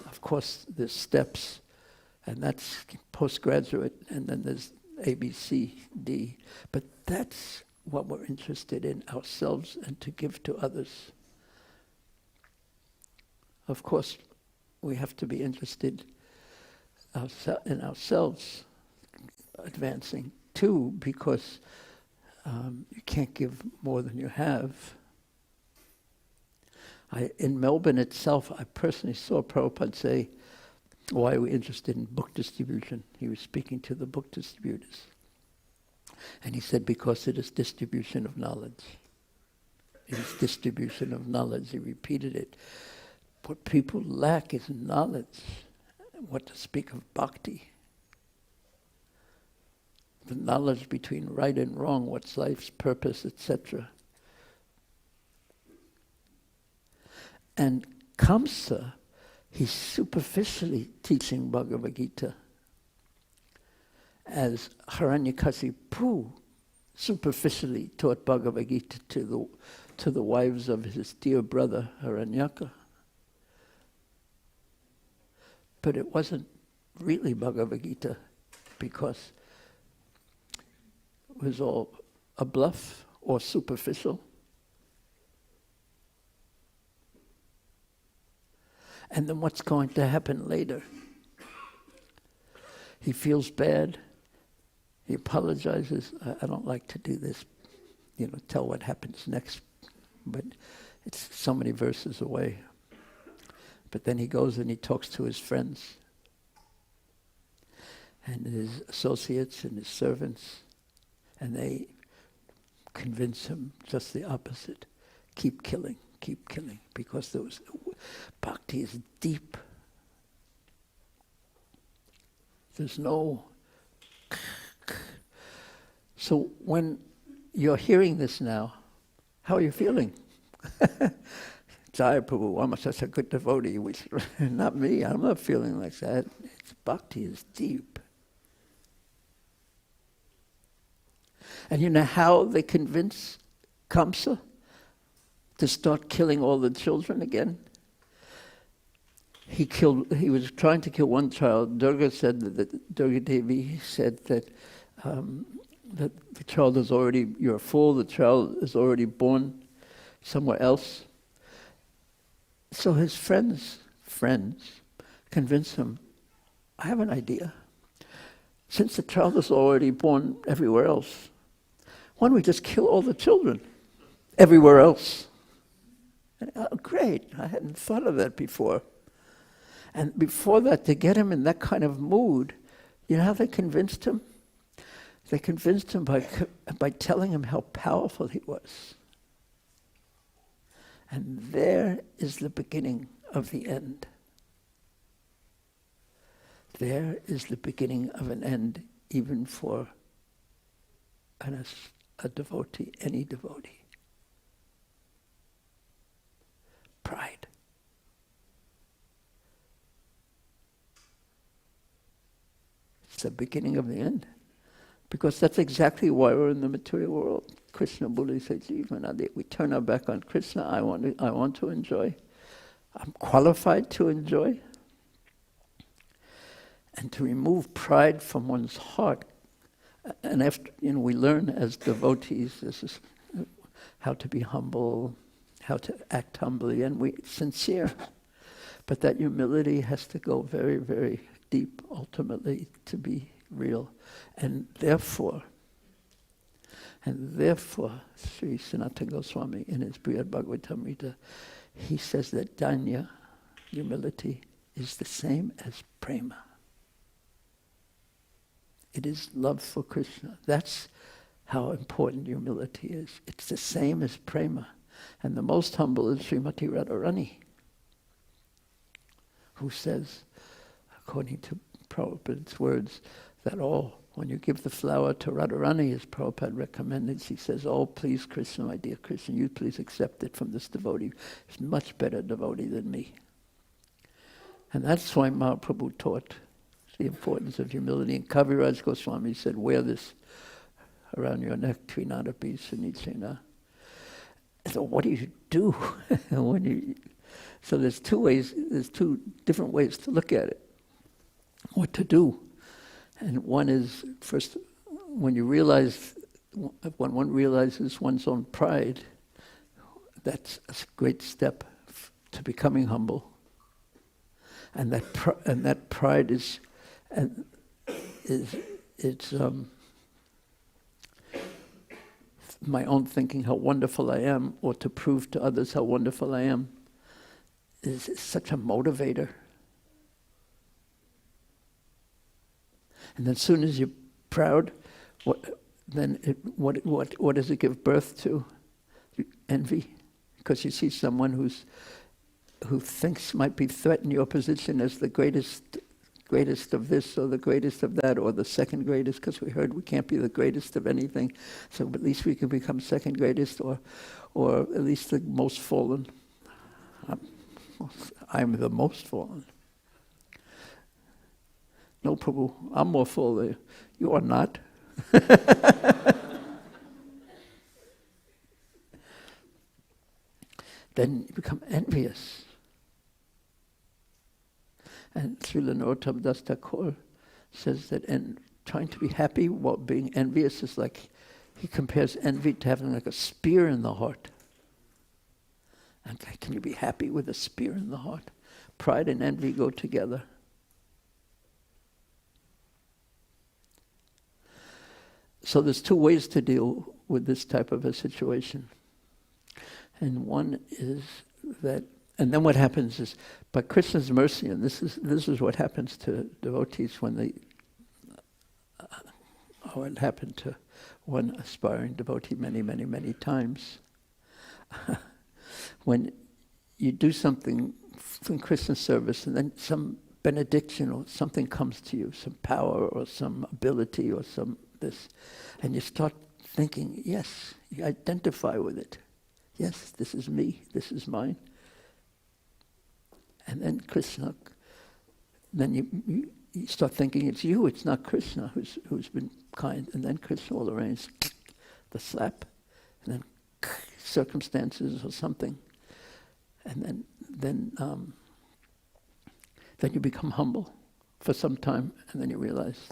Of course, there's steps, and that's postgraduate, and then there's A, B, C, D. But that's what we're interested in ourselves and to give to others. Of course, we have to be interested in ourselves advancing too, because you can't give more than you have. In Melbourne itself, I personally saw Prabhupada say, why are we interested in book distribution? He was speaking to the book distributors. And he said, because it is distribution of knowledge. It is distribution of knowledge. He repeated it. What people lack is knowledge. What to speak of bhakti. The knowledge between right and wrong, what's life's purpose, etc. And Kamsa, he's superficially teaching Bhagavad Gita, as Hiranyakasipu superficially taught Bhagavad Gita to the wives of his dear brother Hiranyaka. But it wasn't really Bhagavad Gita, because it was all a bluff or superficial. And then what's going to happen later? He feels bad. He apologizes. I don't like to do this, tell what happens next. But it's so many verses away. But then he goes and he talks to his friends and his associates and his servants, and they convince him just the opposite. Keep killing, because bhakti is deep. There's no So when you're hearing this now, how are you feeling? Jai Prabhu, I'm such a good devotee. Not me, I'm not feeling like that. It's bhakti is deep. And you know how they convince Kamsa to start killing all the children again? He was trying to kill one child. Durga Devi said that that the child is already, you're a fool, the child is already born somewhere else. So his friends convinced him, I have an idea. Since the child is already born everywhere else, why don't we just kill all the children everywhere else? And, oh, great, I hadn't thought of that before. And before that, to get him in that kind of mood, you know how they convinced him? They convinced him by telling him how powerful he was. And there is the beginning of the end. There is the beginning of an end, even for a devotee, any devotee. Pride. It's the beginning of the end. Because that's exactly why we're in the material world. Krishna Buddha says, we turn our back on Krishna. I want to enjoy. I'm qualified to enjoy. And to remove pride from one's heart. And after, we learn as devotees, this is how to be humble, how to act humbly, and we're sincere. But that humility has to go very, very deep, ultimately, to be real. And therefore, Sri Sanatana Goswami, in his Śrīmad Bhāgavatam, he says that danya, humility, is the same as prema. It is love for Krishna. That's how important humility is. It's the same as prema. And the most humble is Srimati Radharani, who says, according to Prabhupada's words, that when you give the flower to Radharani, as Prabhupada recommended, she says, oh, please, Krishna, my dear Krishna, you please accept it from this devotee. He's a much better devotee than me. And that's why Mahaprabhu taught the importance of humility. And Kaviraj Goswami said, wear this around your neck, Trinadapi Sunicena. So what do you do so there's two different ways to look at it. What to do. And one is, first, when one realizes one's own pride, that's a great step to becoming humble. And that pride is my own thinking how wonderful I am, or to prove to others how wonderful I am, is such a motivator. And then as soon as you're proud, what does it give birth to? Envy. Because you see someone who thinks might be threatening your position as the greatest of this or the greatest of that or the second greatest, because we heard we can't be the greatest of anything, so at least we can become second greatest or at least the most fallen. I'm the most fallen. No, Prabhu, I'm more full. You are not. Then you become envious. And Srila Narottam Das Thakur says that trying to be happy while being envious is like, he compares envy to having like a spear in the heart. And can you be happy with a spear in the heart? Pride and envy go together. So there's two ways to deal with this type of a situation. And one is that, and then what happens is, by Krishna's mercy, and this is what happens to devotees when they, it happened to one aspiring devotee many, many, many times. When you do something from Krishna's service and then some benediction or something comes to you, some power or some ability or some this, and you start thinking, yes, you identify with it. Yes, this is me, this is mine. And then Krishna, then you start thinking it's you, it's not Krishna who's been kind. And then Krishna will arrange the slap, and then circumstances or something. And then you become humble for some time, and then you realize,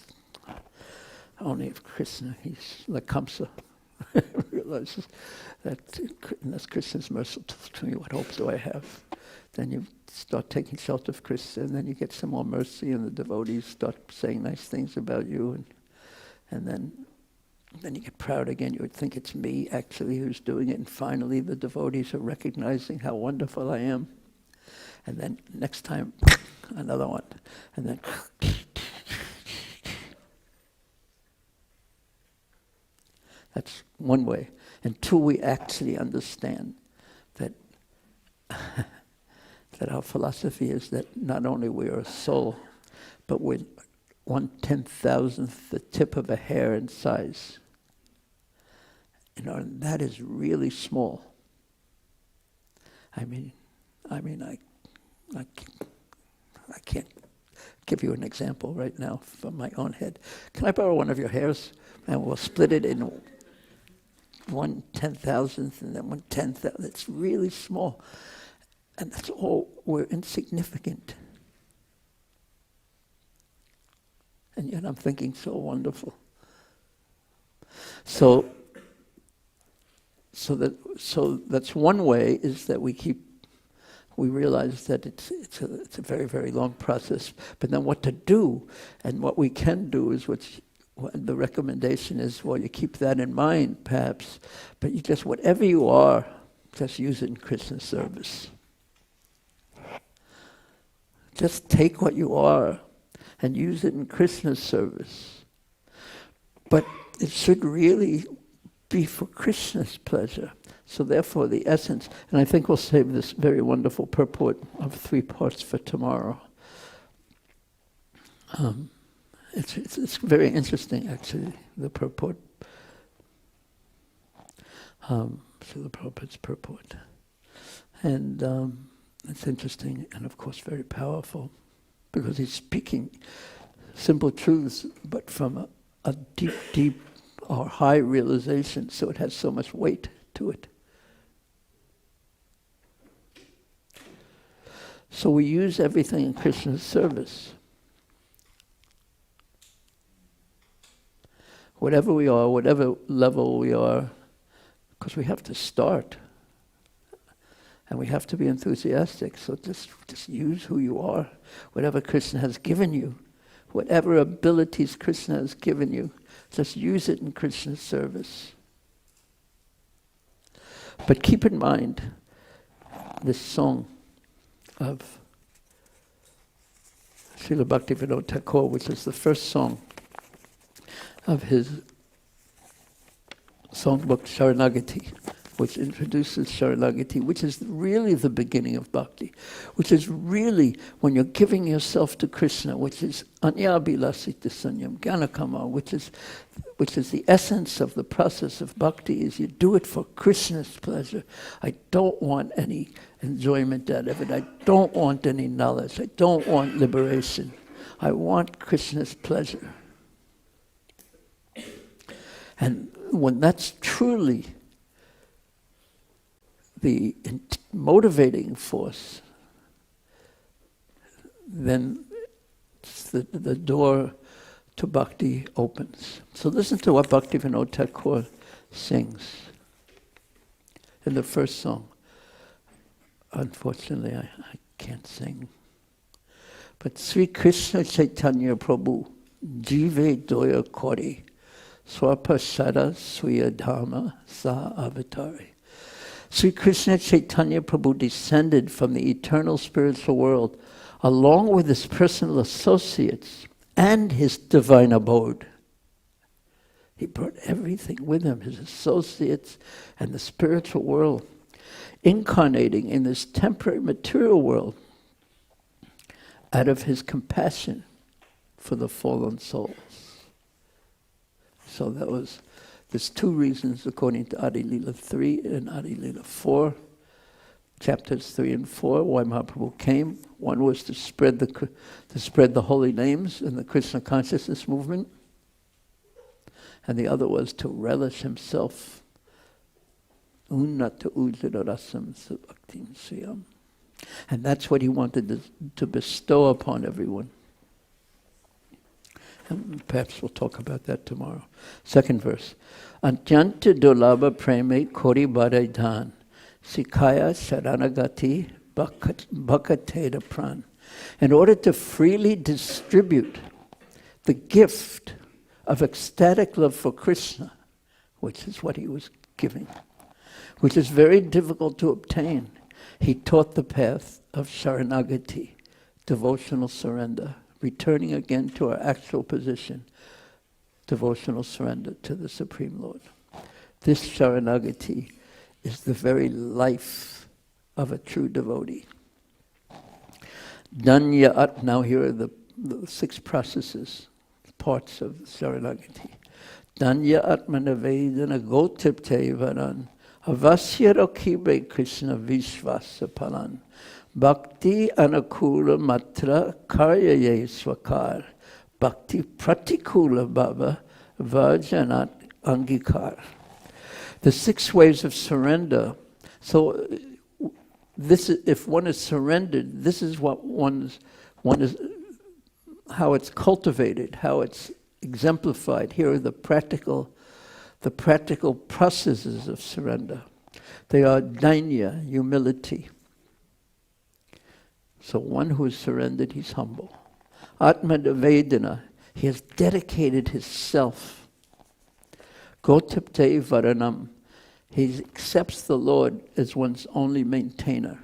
only if Krishna, he's like Kamsa, realizes that unless Krishna is merciful to me, what hope do I have? Then you start taking shelter of Krishna, and then you get some more mercy, and the devotees start saying nice things about you, and then you get proud again. You would think it's me actually who's doing it, and finally the devotees are recognizing how wonderful I am. And then next time, another one, and then that's one way. Until we actually understand that that our philosophy is that not only we are a soul, but we're 1/10,000th the tip of a hair in size. And that is really small. I can't give you an example right now from my own head. Can I borrow one of your hairs? And we'll split it in 1/10,000th and then 1/10,000th. It's really small. And that's all. We're insignificant. And yet I'm thinking so wonderful. So that's one way, is that we realize that it's a very, very long process. But then what to do, and what we can do is what the recommendation is, well, you keep that in mind perhaps, but you just, whatever you are, just use it in Krishna's service. Just take what you are and use it in Krishna's service. But it should really be for Krishna's pleasure. So therefore the essence, and I think we'll save this very wonderful purport of 3 parts for tomorrow. It's very interesting actually, the purport. So the Prabhupada's purport. And it's interesting and of course very powerful, because he's speaking simple truths but from a deep or high realization, so it has so much weight to it. So we use everything in Krishna's service. Whatever we are, whatever level we are, because we have to start. And we have to be enthusiastic, so just use who you are. Whatever Krishna has given you, whatever abilities Krishna has given you, just use it in Krishna's service. But keep in mind this song of Śrīmad Bhāgavatam, which is the first song of his songbook Sharanagati, which introduces Sharanagati, which is really the beginning of bhakti, which is really when you're giving yourself to Krishna, which is anyabhilasita sanyam gyanakama, which is the essence of the process of bhakti, is you do it for Krishna's pleasure. I don't want any enjoyment out of it. I don't want any knowledge. I don't want liberation. I want Krishna's pleasure. And when that's truly the motivating force, then the door to bhakti opens. So listen to what Bhaktivedanta sings in the first song. Unfortunately, I can't sing. But Sri Krishna Chaitanya Prabhu Jive Doya Kori Swapashara Swiyadharma Sa Avatari. Sri Krishna Chaitanya Prabhu descended from the eternal spiritual world along with his personal associates and his divine abode. He brought everything with him, his associates and the spiritual world, incarnating in this temporary material world out of his compassion for the fallen souls. So there's two reasons according to Adi Lila 3 and Adi Lila 4, chapters 3 and 4, why Mahaprabhu came. One was to spread the holy names in the Krishna consciousness movement, and the other was to relish himself. Unnata ujjadorasam sabhaktim siyam. And that's what he wanted to bestow upon everyone. And perhaps we'll talk about that tomorrow. Second verse. Antyanta dolabha preme kori badaidan sikaya saranagati bhakateda pran. In order to freely distribute the gift of ecstatic love for Krishna, which is what he was giving, which is very difficult to obtain, he taught the path of Sharanagati, devotional surrender, returning again to our actual position, devotional surrender to the Supreme Lord. This Sharanagati is the very life of a true devotee. Danya now here are the 6 processes, parts of Sharanagati. Danya Atmana Vedana Gotipte Varan Avasya Rakhibe Krishna Vishvasa Palan Bhakti Anukula Matra Karyaye Swakar Bhakti Pratikula Baba Vajanat Angikar. The 6 ways of surrender. So this is, if one is surrendered, this is what one is, how it's cultivated, how it's exemplified. Here are the practical processes of surrender. They are dainya, humility. So one who is surrendered, he's humble. Atma-vedana, he has dedicated his self. Gotipte varanam, he accepts the Lord as one's only maintainer.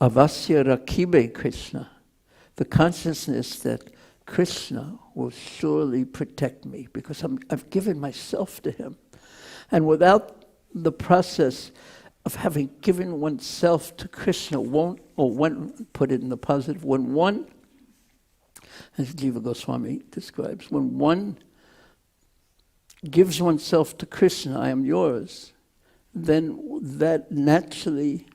Avasya rakibe Krishna, the consciousness that Krishna will surely protect me because I've given myself to him. And without the process of having given oneself to Krishna, put it in the positive, when one, as Jiva Goswami describes, when one gives oneself to Krishna, I am yours, then that naturally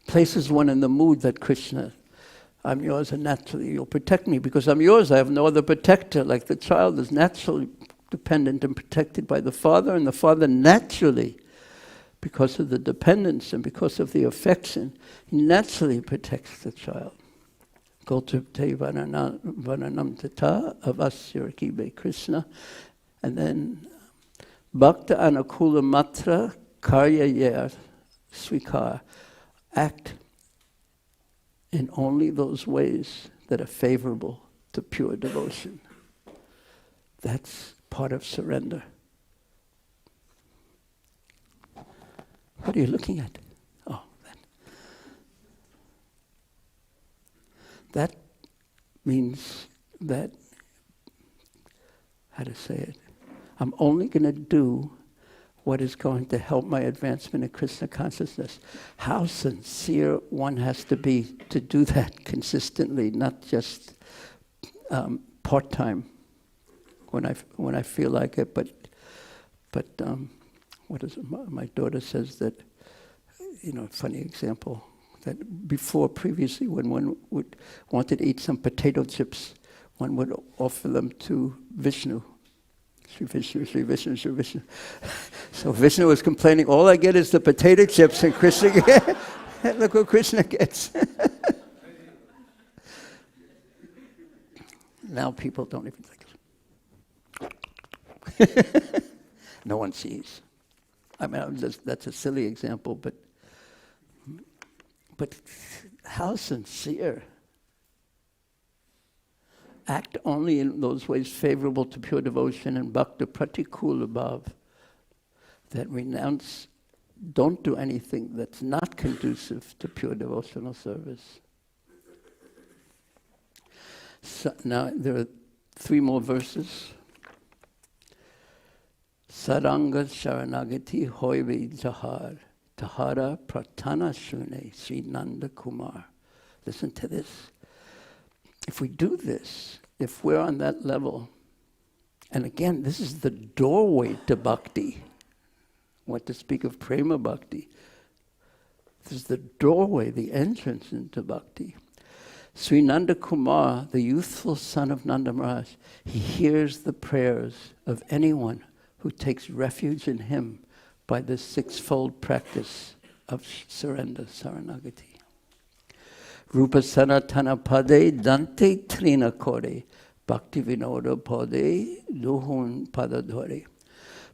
places one in the mood that Krishna, I'm yours and naturally you'll protect me because I'm yours, I have no other protector. Like the child is naturally dependent and protected by the father, and the father naturally, because of the dependence and because of the affection, he naturally protects the child. Gotipte vananam tata avasya rakibe Krishna. And then bhakta anukula matra karya swikar. Act in only those ways that are favorable to pure devotion. That's part of surrender. What are you looking at? Oh, that means that, how to say it, I'm only going to do what is going to help my advancement in Krishna consciousness. How sincere one has to be to do that consistently, not just part-time when I feel like it, but what is it? My daughter says that, funny example, that previously when one wanted to eat some potato chips, one would offer them to Vishnu. Sri Vishnu, Sri Vishnu, Sri Vishnu. So Vishnu was complaining, all I get is the potato chips, and Krishna, look what Krishna gets. Now people don't even think. No one sees. I mean, that's a silly example, but how sincere. Act only in those ways favorable to pure devotion and bhakti pratikula bhav, that renounce, don't do anything that's not conducive to pure devotional service. So now there are 3 more verses. Saranga Sharanagati Hoive Jahar Tahara Pratana Shune Sri Nanda Kumar. Listen to this. If we do this, if we're on that level, and again, this is the doorway to bhakti. What to speak of prema bhakti. This is the doorway, the entrance into bhakti. Sri Nanda Kumar, the youthful son of Nanda Maharaj, he hears the prayers of anyone who takes refuge in him by the sixfold practice of surrender, saranagati. Rupa sanatana pade dante trina kore, bhakti vinoda pade duhun padadhore.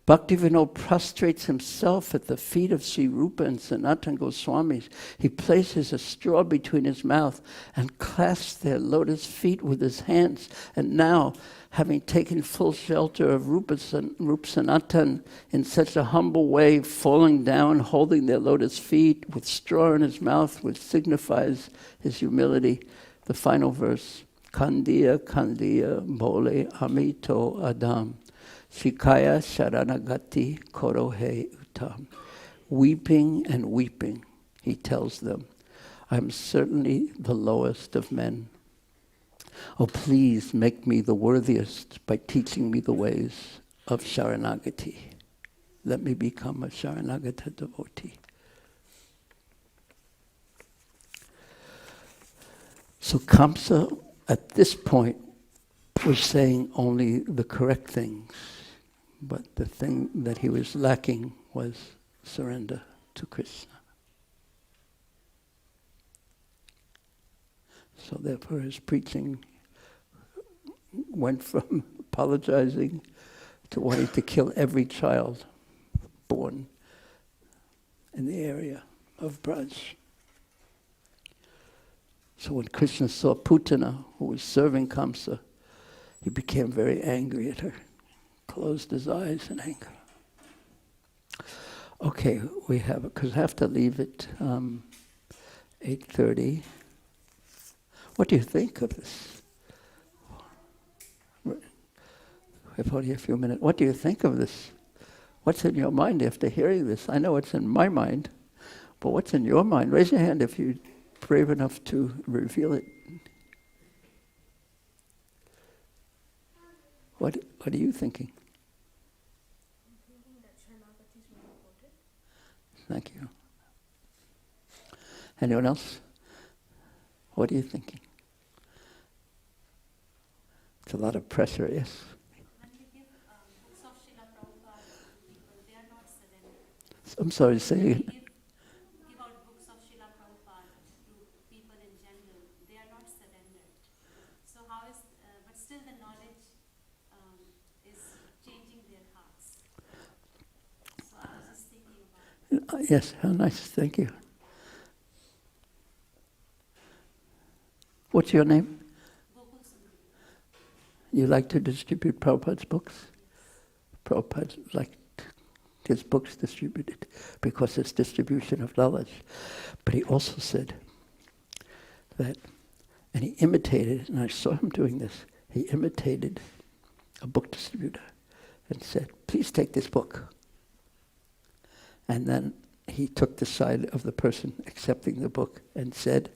Bhaktivinoda prostrates himself at the feet of Sri Rupa and Sanatana Goswamis. He places a straw between his mouth and clasps their lotus feet with his hands. And now, having taken full shelter of Rupa Sanatan in such a humble way, falling down, holding their lotus feet with straw in his mouth, which signifies his humility. The final verse, Kandiya Kandiya Bole Amito Adam. Shikaya Sharanagati Korohe Utam. Weeping and weeping, he tells them, I am certainly the lowest of men. Oh, please make me the worthiest by teaching me the ways of Sharanagati. Let me become a Sharanagata devotee. So Kamsa, at this point, was saying only the correct things. But the thing that he was lacking was surrender to Krishna. So therefore his preaching went from apologizing to wanting to kill every child born in the area of Braj. So when Krishna saw Putana, who was serving Kamsa, he became very angry at her. Closed his eyes in anger. Okay, we have it, because I have to leave at 8:30. What do you think of this? We have only a few minutes. What do you think of this? What's in your mind after hearing this? I know what's in my mind, but what's in your mind? Raise your hand if you're brave enough to reveal it. What are you thinking? Thank you. Anyone else? What are you thinking? It's a lot of pressure, yes? When we give books of Srila Prabhupada to people, they are not surrendered. I'm sorry, say When we it. give out books of Srila Prabhupada to people in general, they are not surrendered. So how is, but still the knowledge is changing their hearts. So I was just thinking about it. Yes, how nice, thank you. What's your name? You like to distribute Prabhupada's books? Prabhupada liked his books distributed because it's distribution of knowledge. But he also said that, and he imitated, and I saw him doing this, he imitated a book distributor and said, please take this book. And then he took the side of the person accepting the book and said,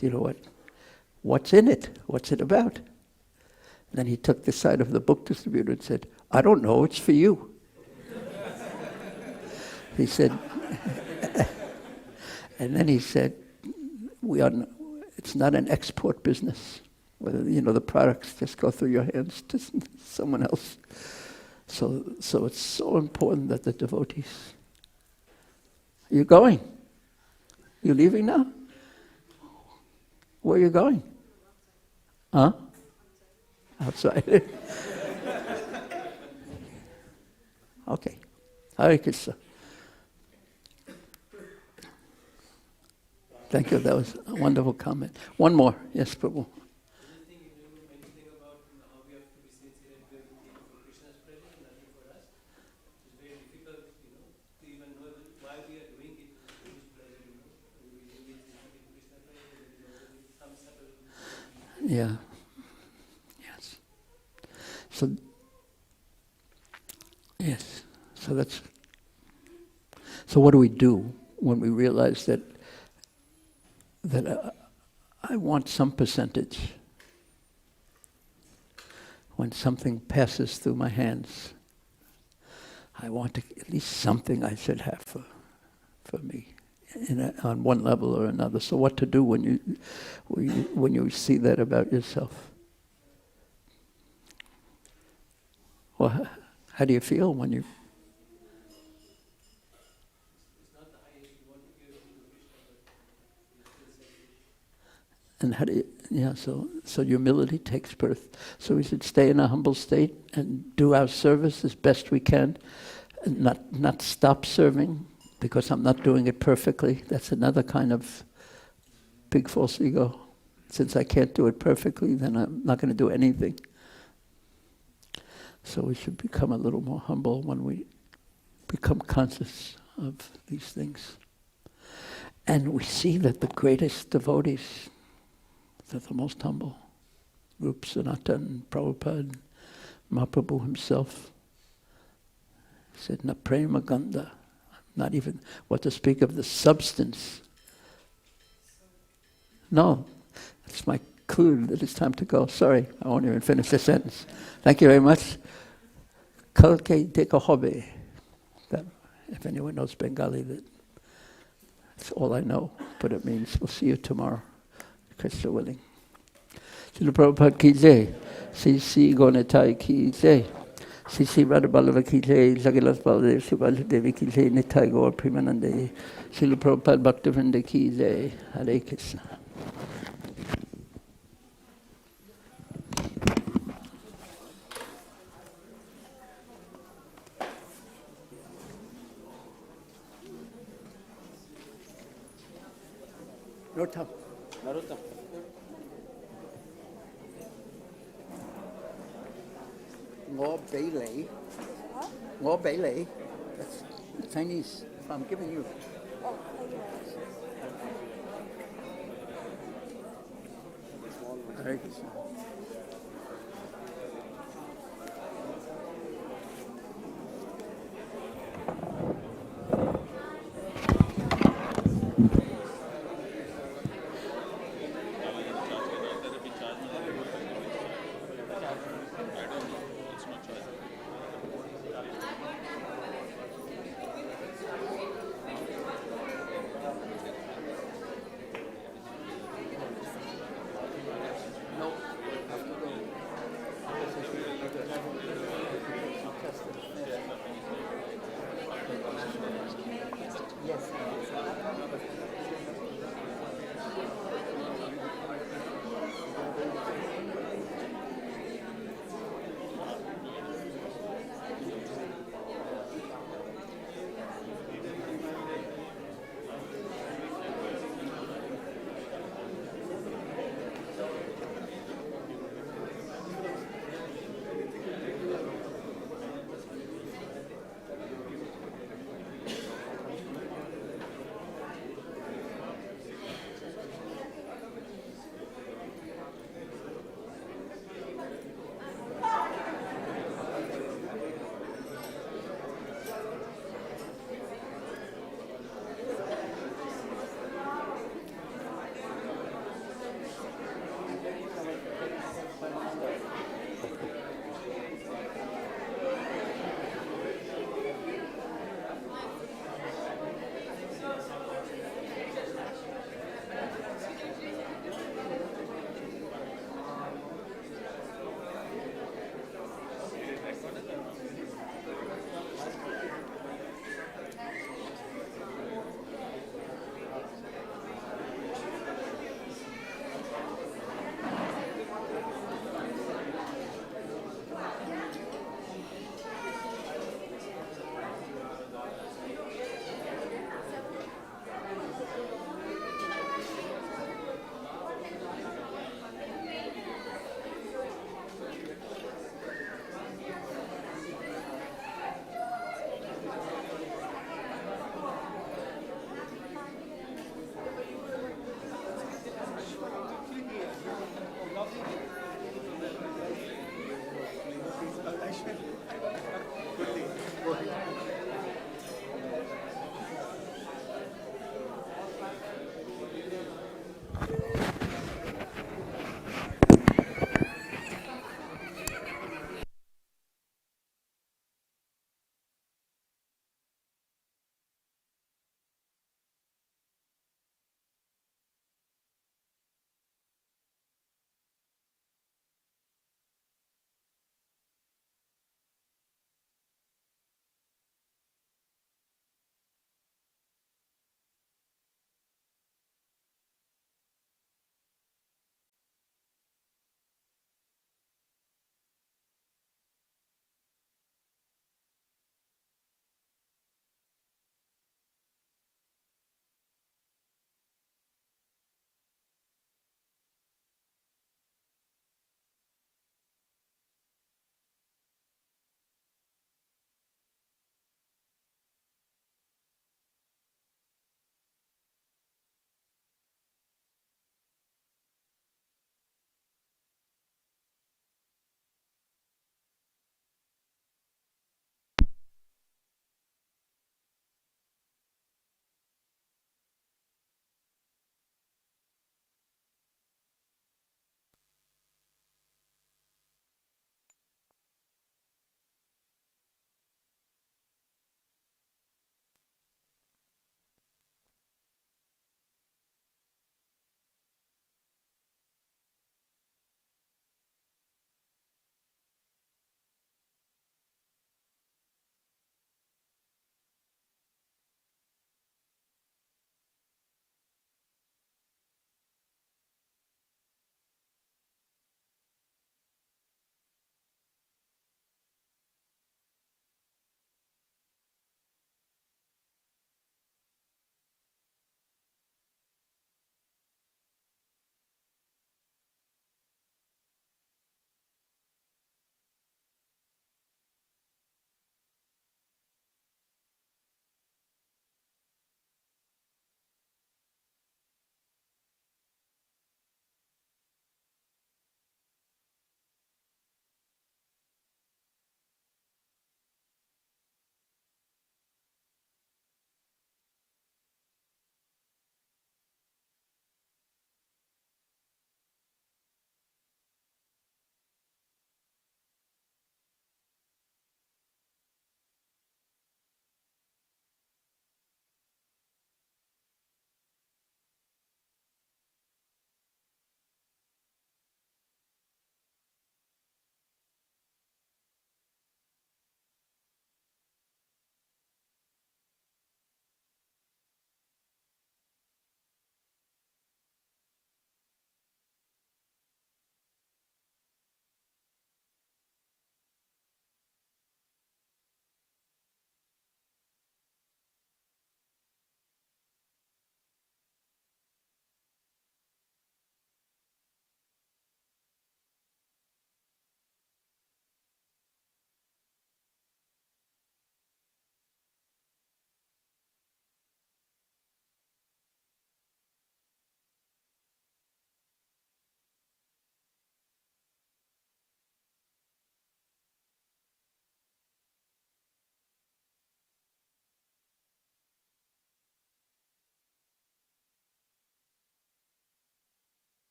you know what? What's in it? What's it about? And then he took the side of the book distributor and said, I don't know, it's for you. He said, and then he said, it's not an export business. Whether, the products just go through your hands to someone else. So it's so important that the devotees. Are you going? You leaving now? Where are you going? Huh? Outside. Okay. Hare Krishna. Thank you. That was a wonderful comment. One more. Yes, Prabhu. Yeah. Yes. So, yes. So what do we do when we realize that I want some percentage? When something passes through my hands, I want at least something I should have for me, on one level or another. So what to do when you see that about yourself? Well, how do you feel when you? And how do you? Yeah. So humility takes birth. So we should stay in a humble state and do our service as best we can, and not stop serving because I'm not doing it perfectly. That's another kind of big false ego. Since I can't do it perfectly, then I'm not going to do anything. So we should become a little more humble when we become conscious of these things. And we see that the greatest devotees, they're the most humble. Rupa Sanatan, Prabhupada, Mahaprabhu himself said, "Na prema ganda," not even what to speak of the substance. No, that's my clue that it's time to go. Sorry, I won't even finish the sentence. Thank you very much. Kalke deka hobe. That, if anyone knows Bengali, that's all I know, but it means we'll see you tomorrow, Krishna willing. Srila Prabhupada ki jai, Sri Gonetai ki jai, Sri Radha Ballava ki jai, Jagilas Baladev, Sri Devi ki jai, Nitai Gaur Premanande, Srila Prabhupada Bhaktivedanta ki jai, Hare Krishna. Narottam. Ngo Bailey. That's Chinese. I'm giving you. Oh, thank you. Hare Krishna. Yes.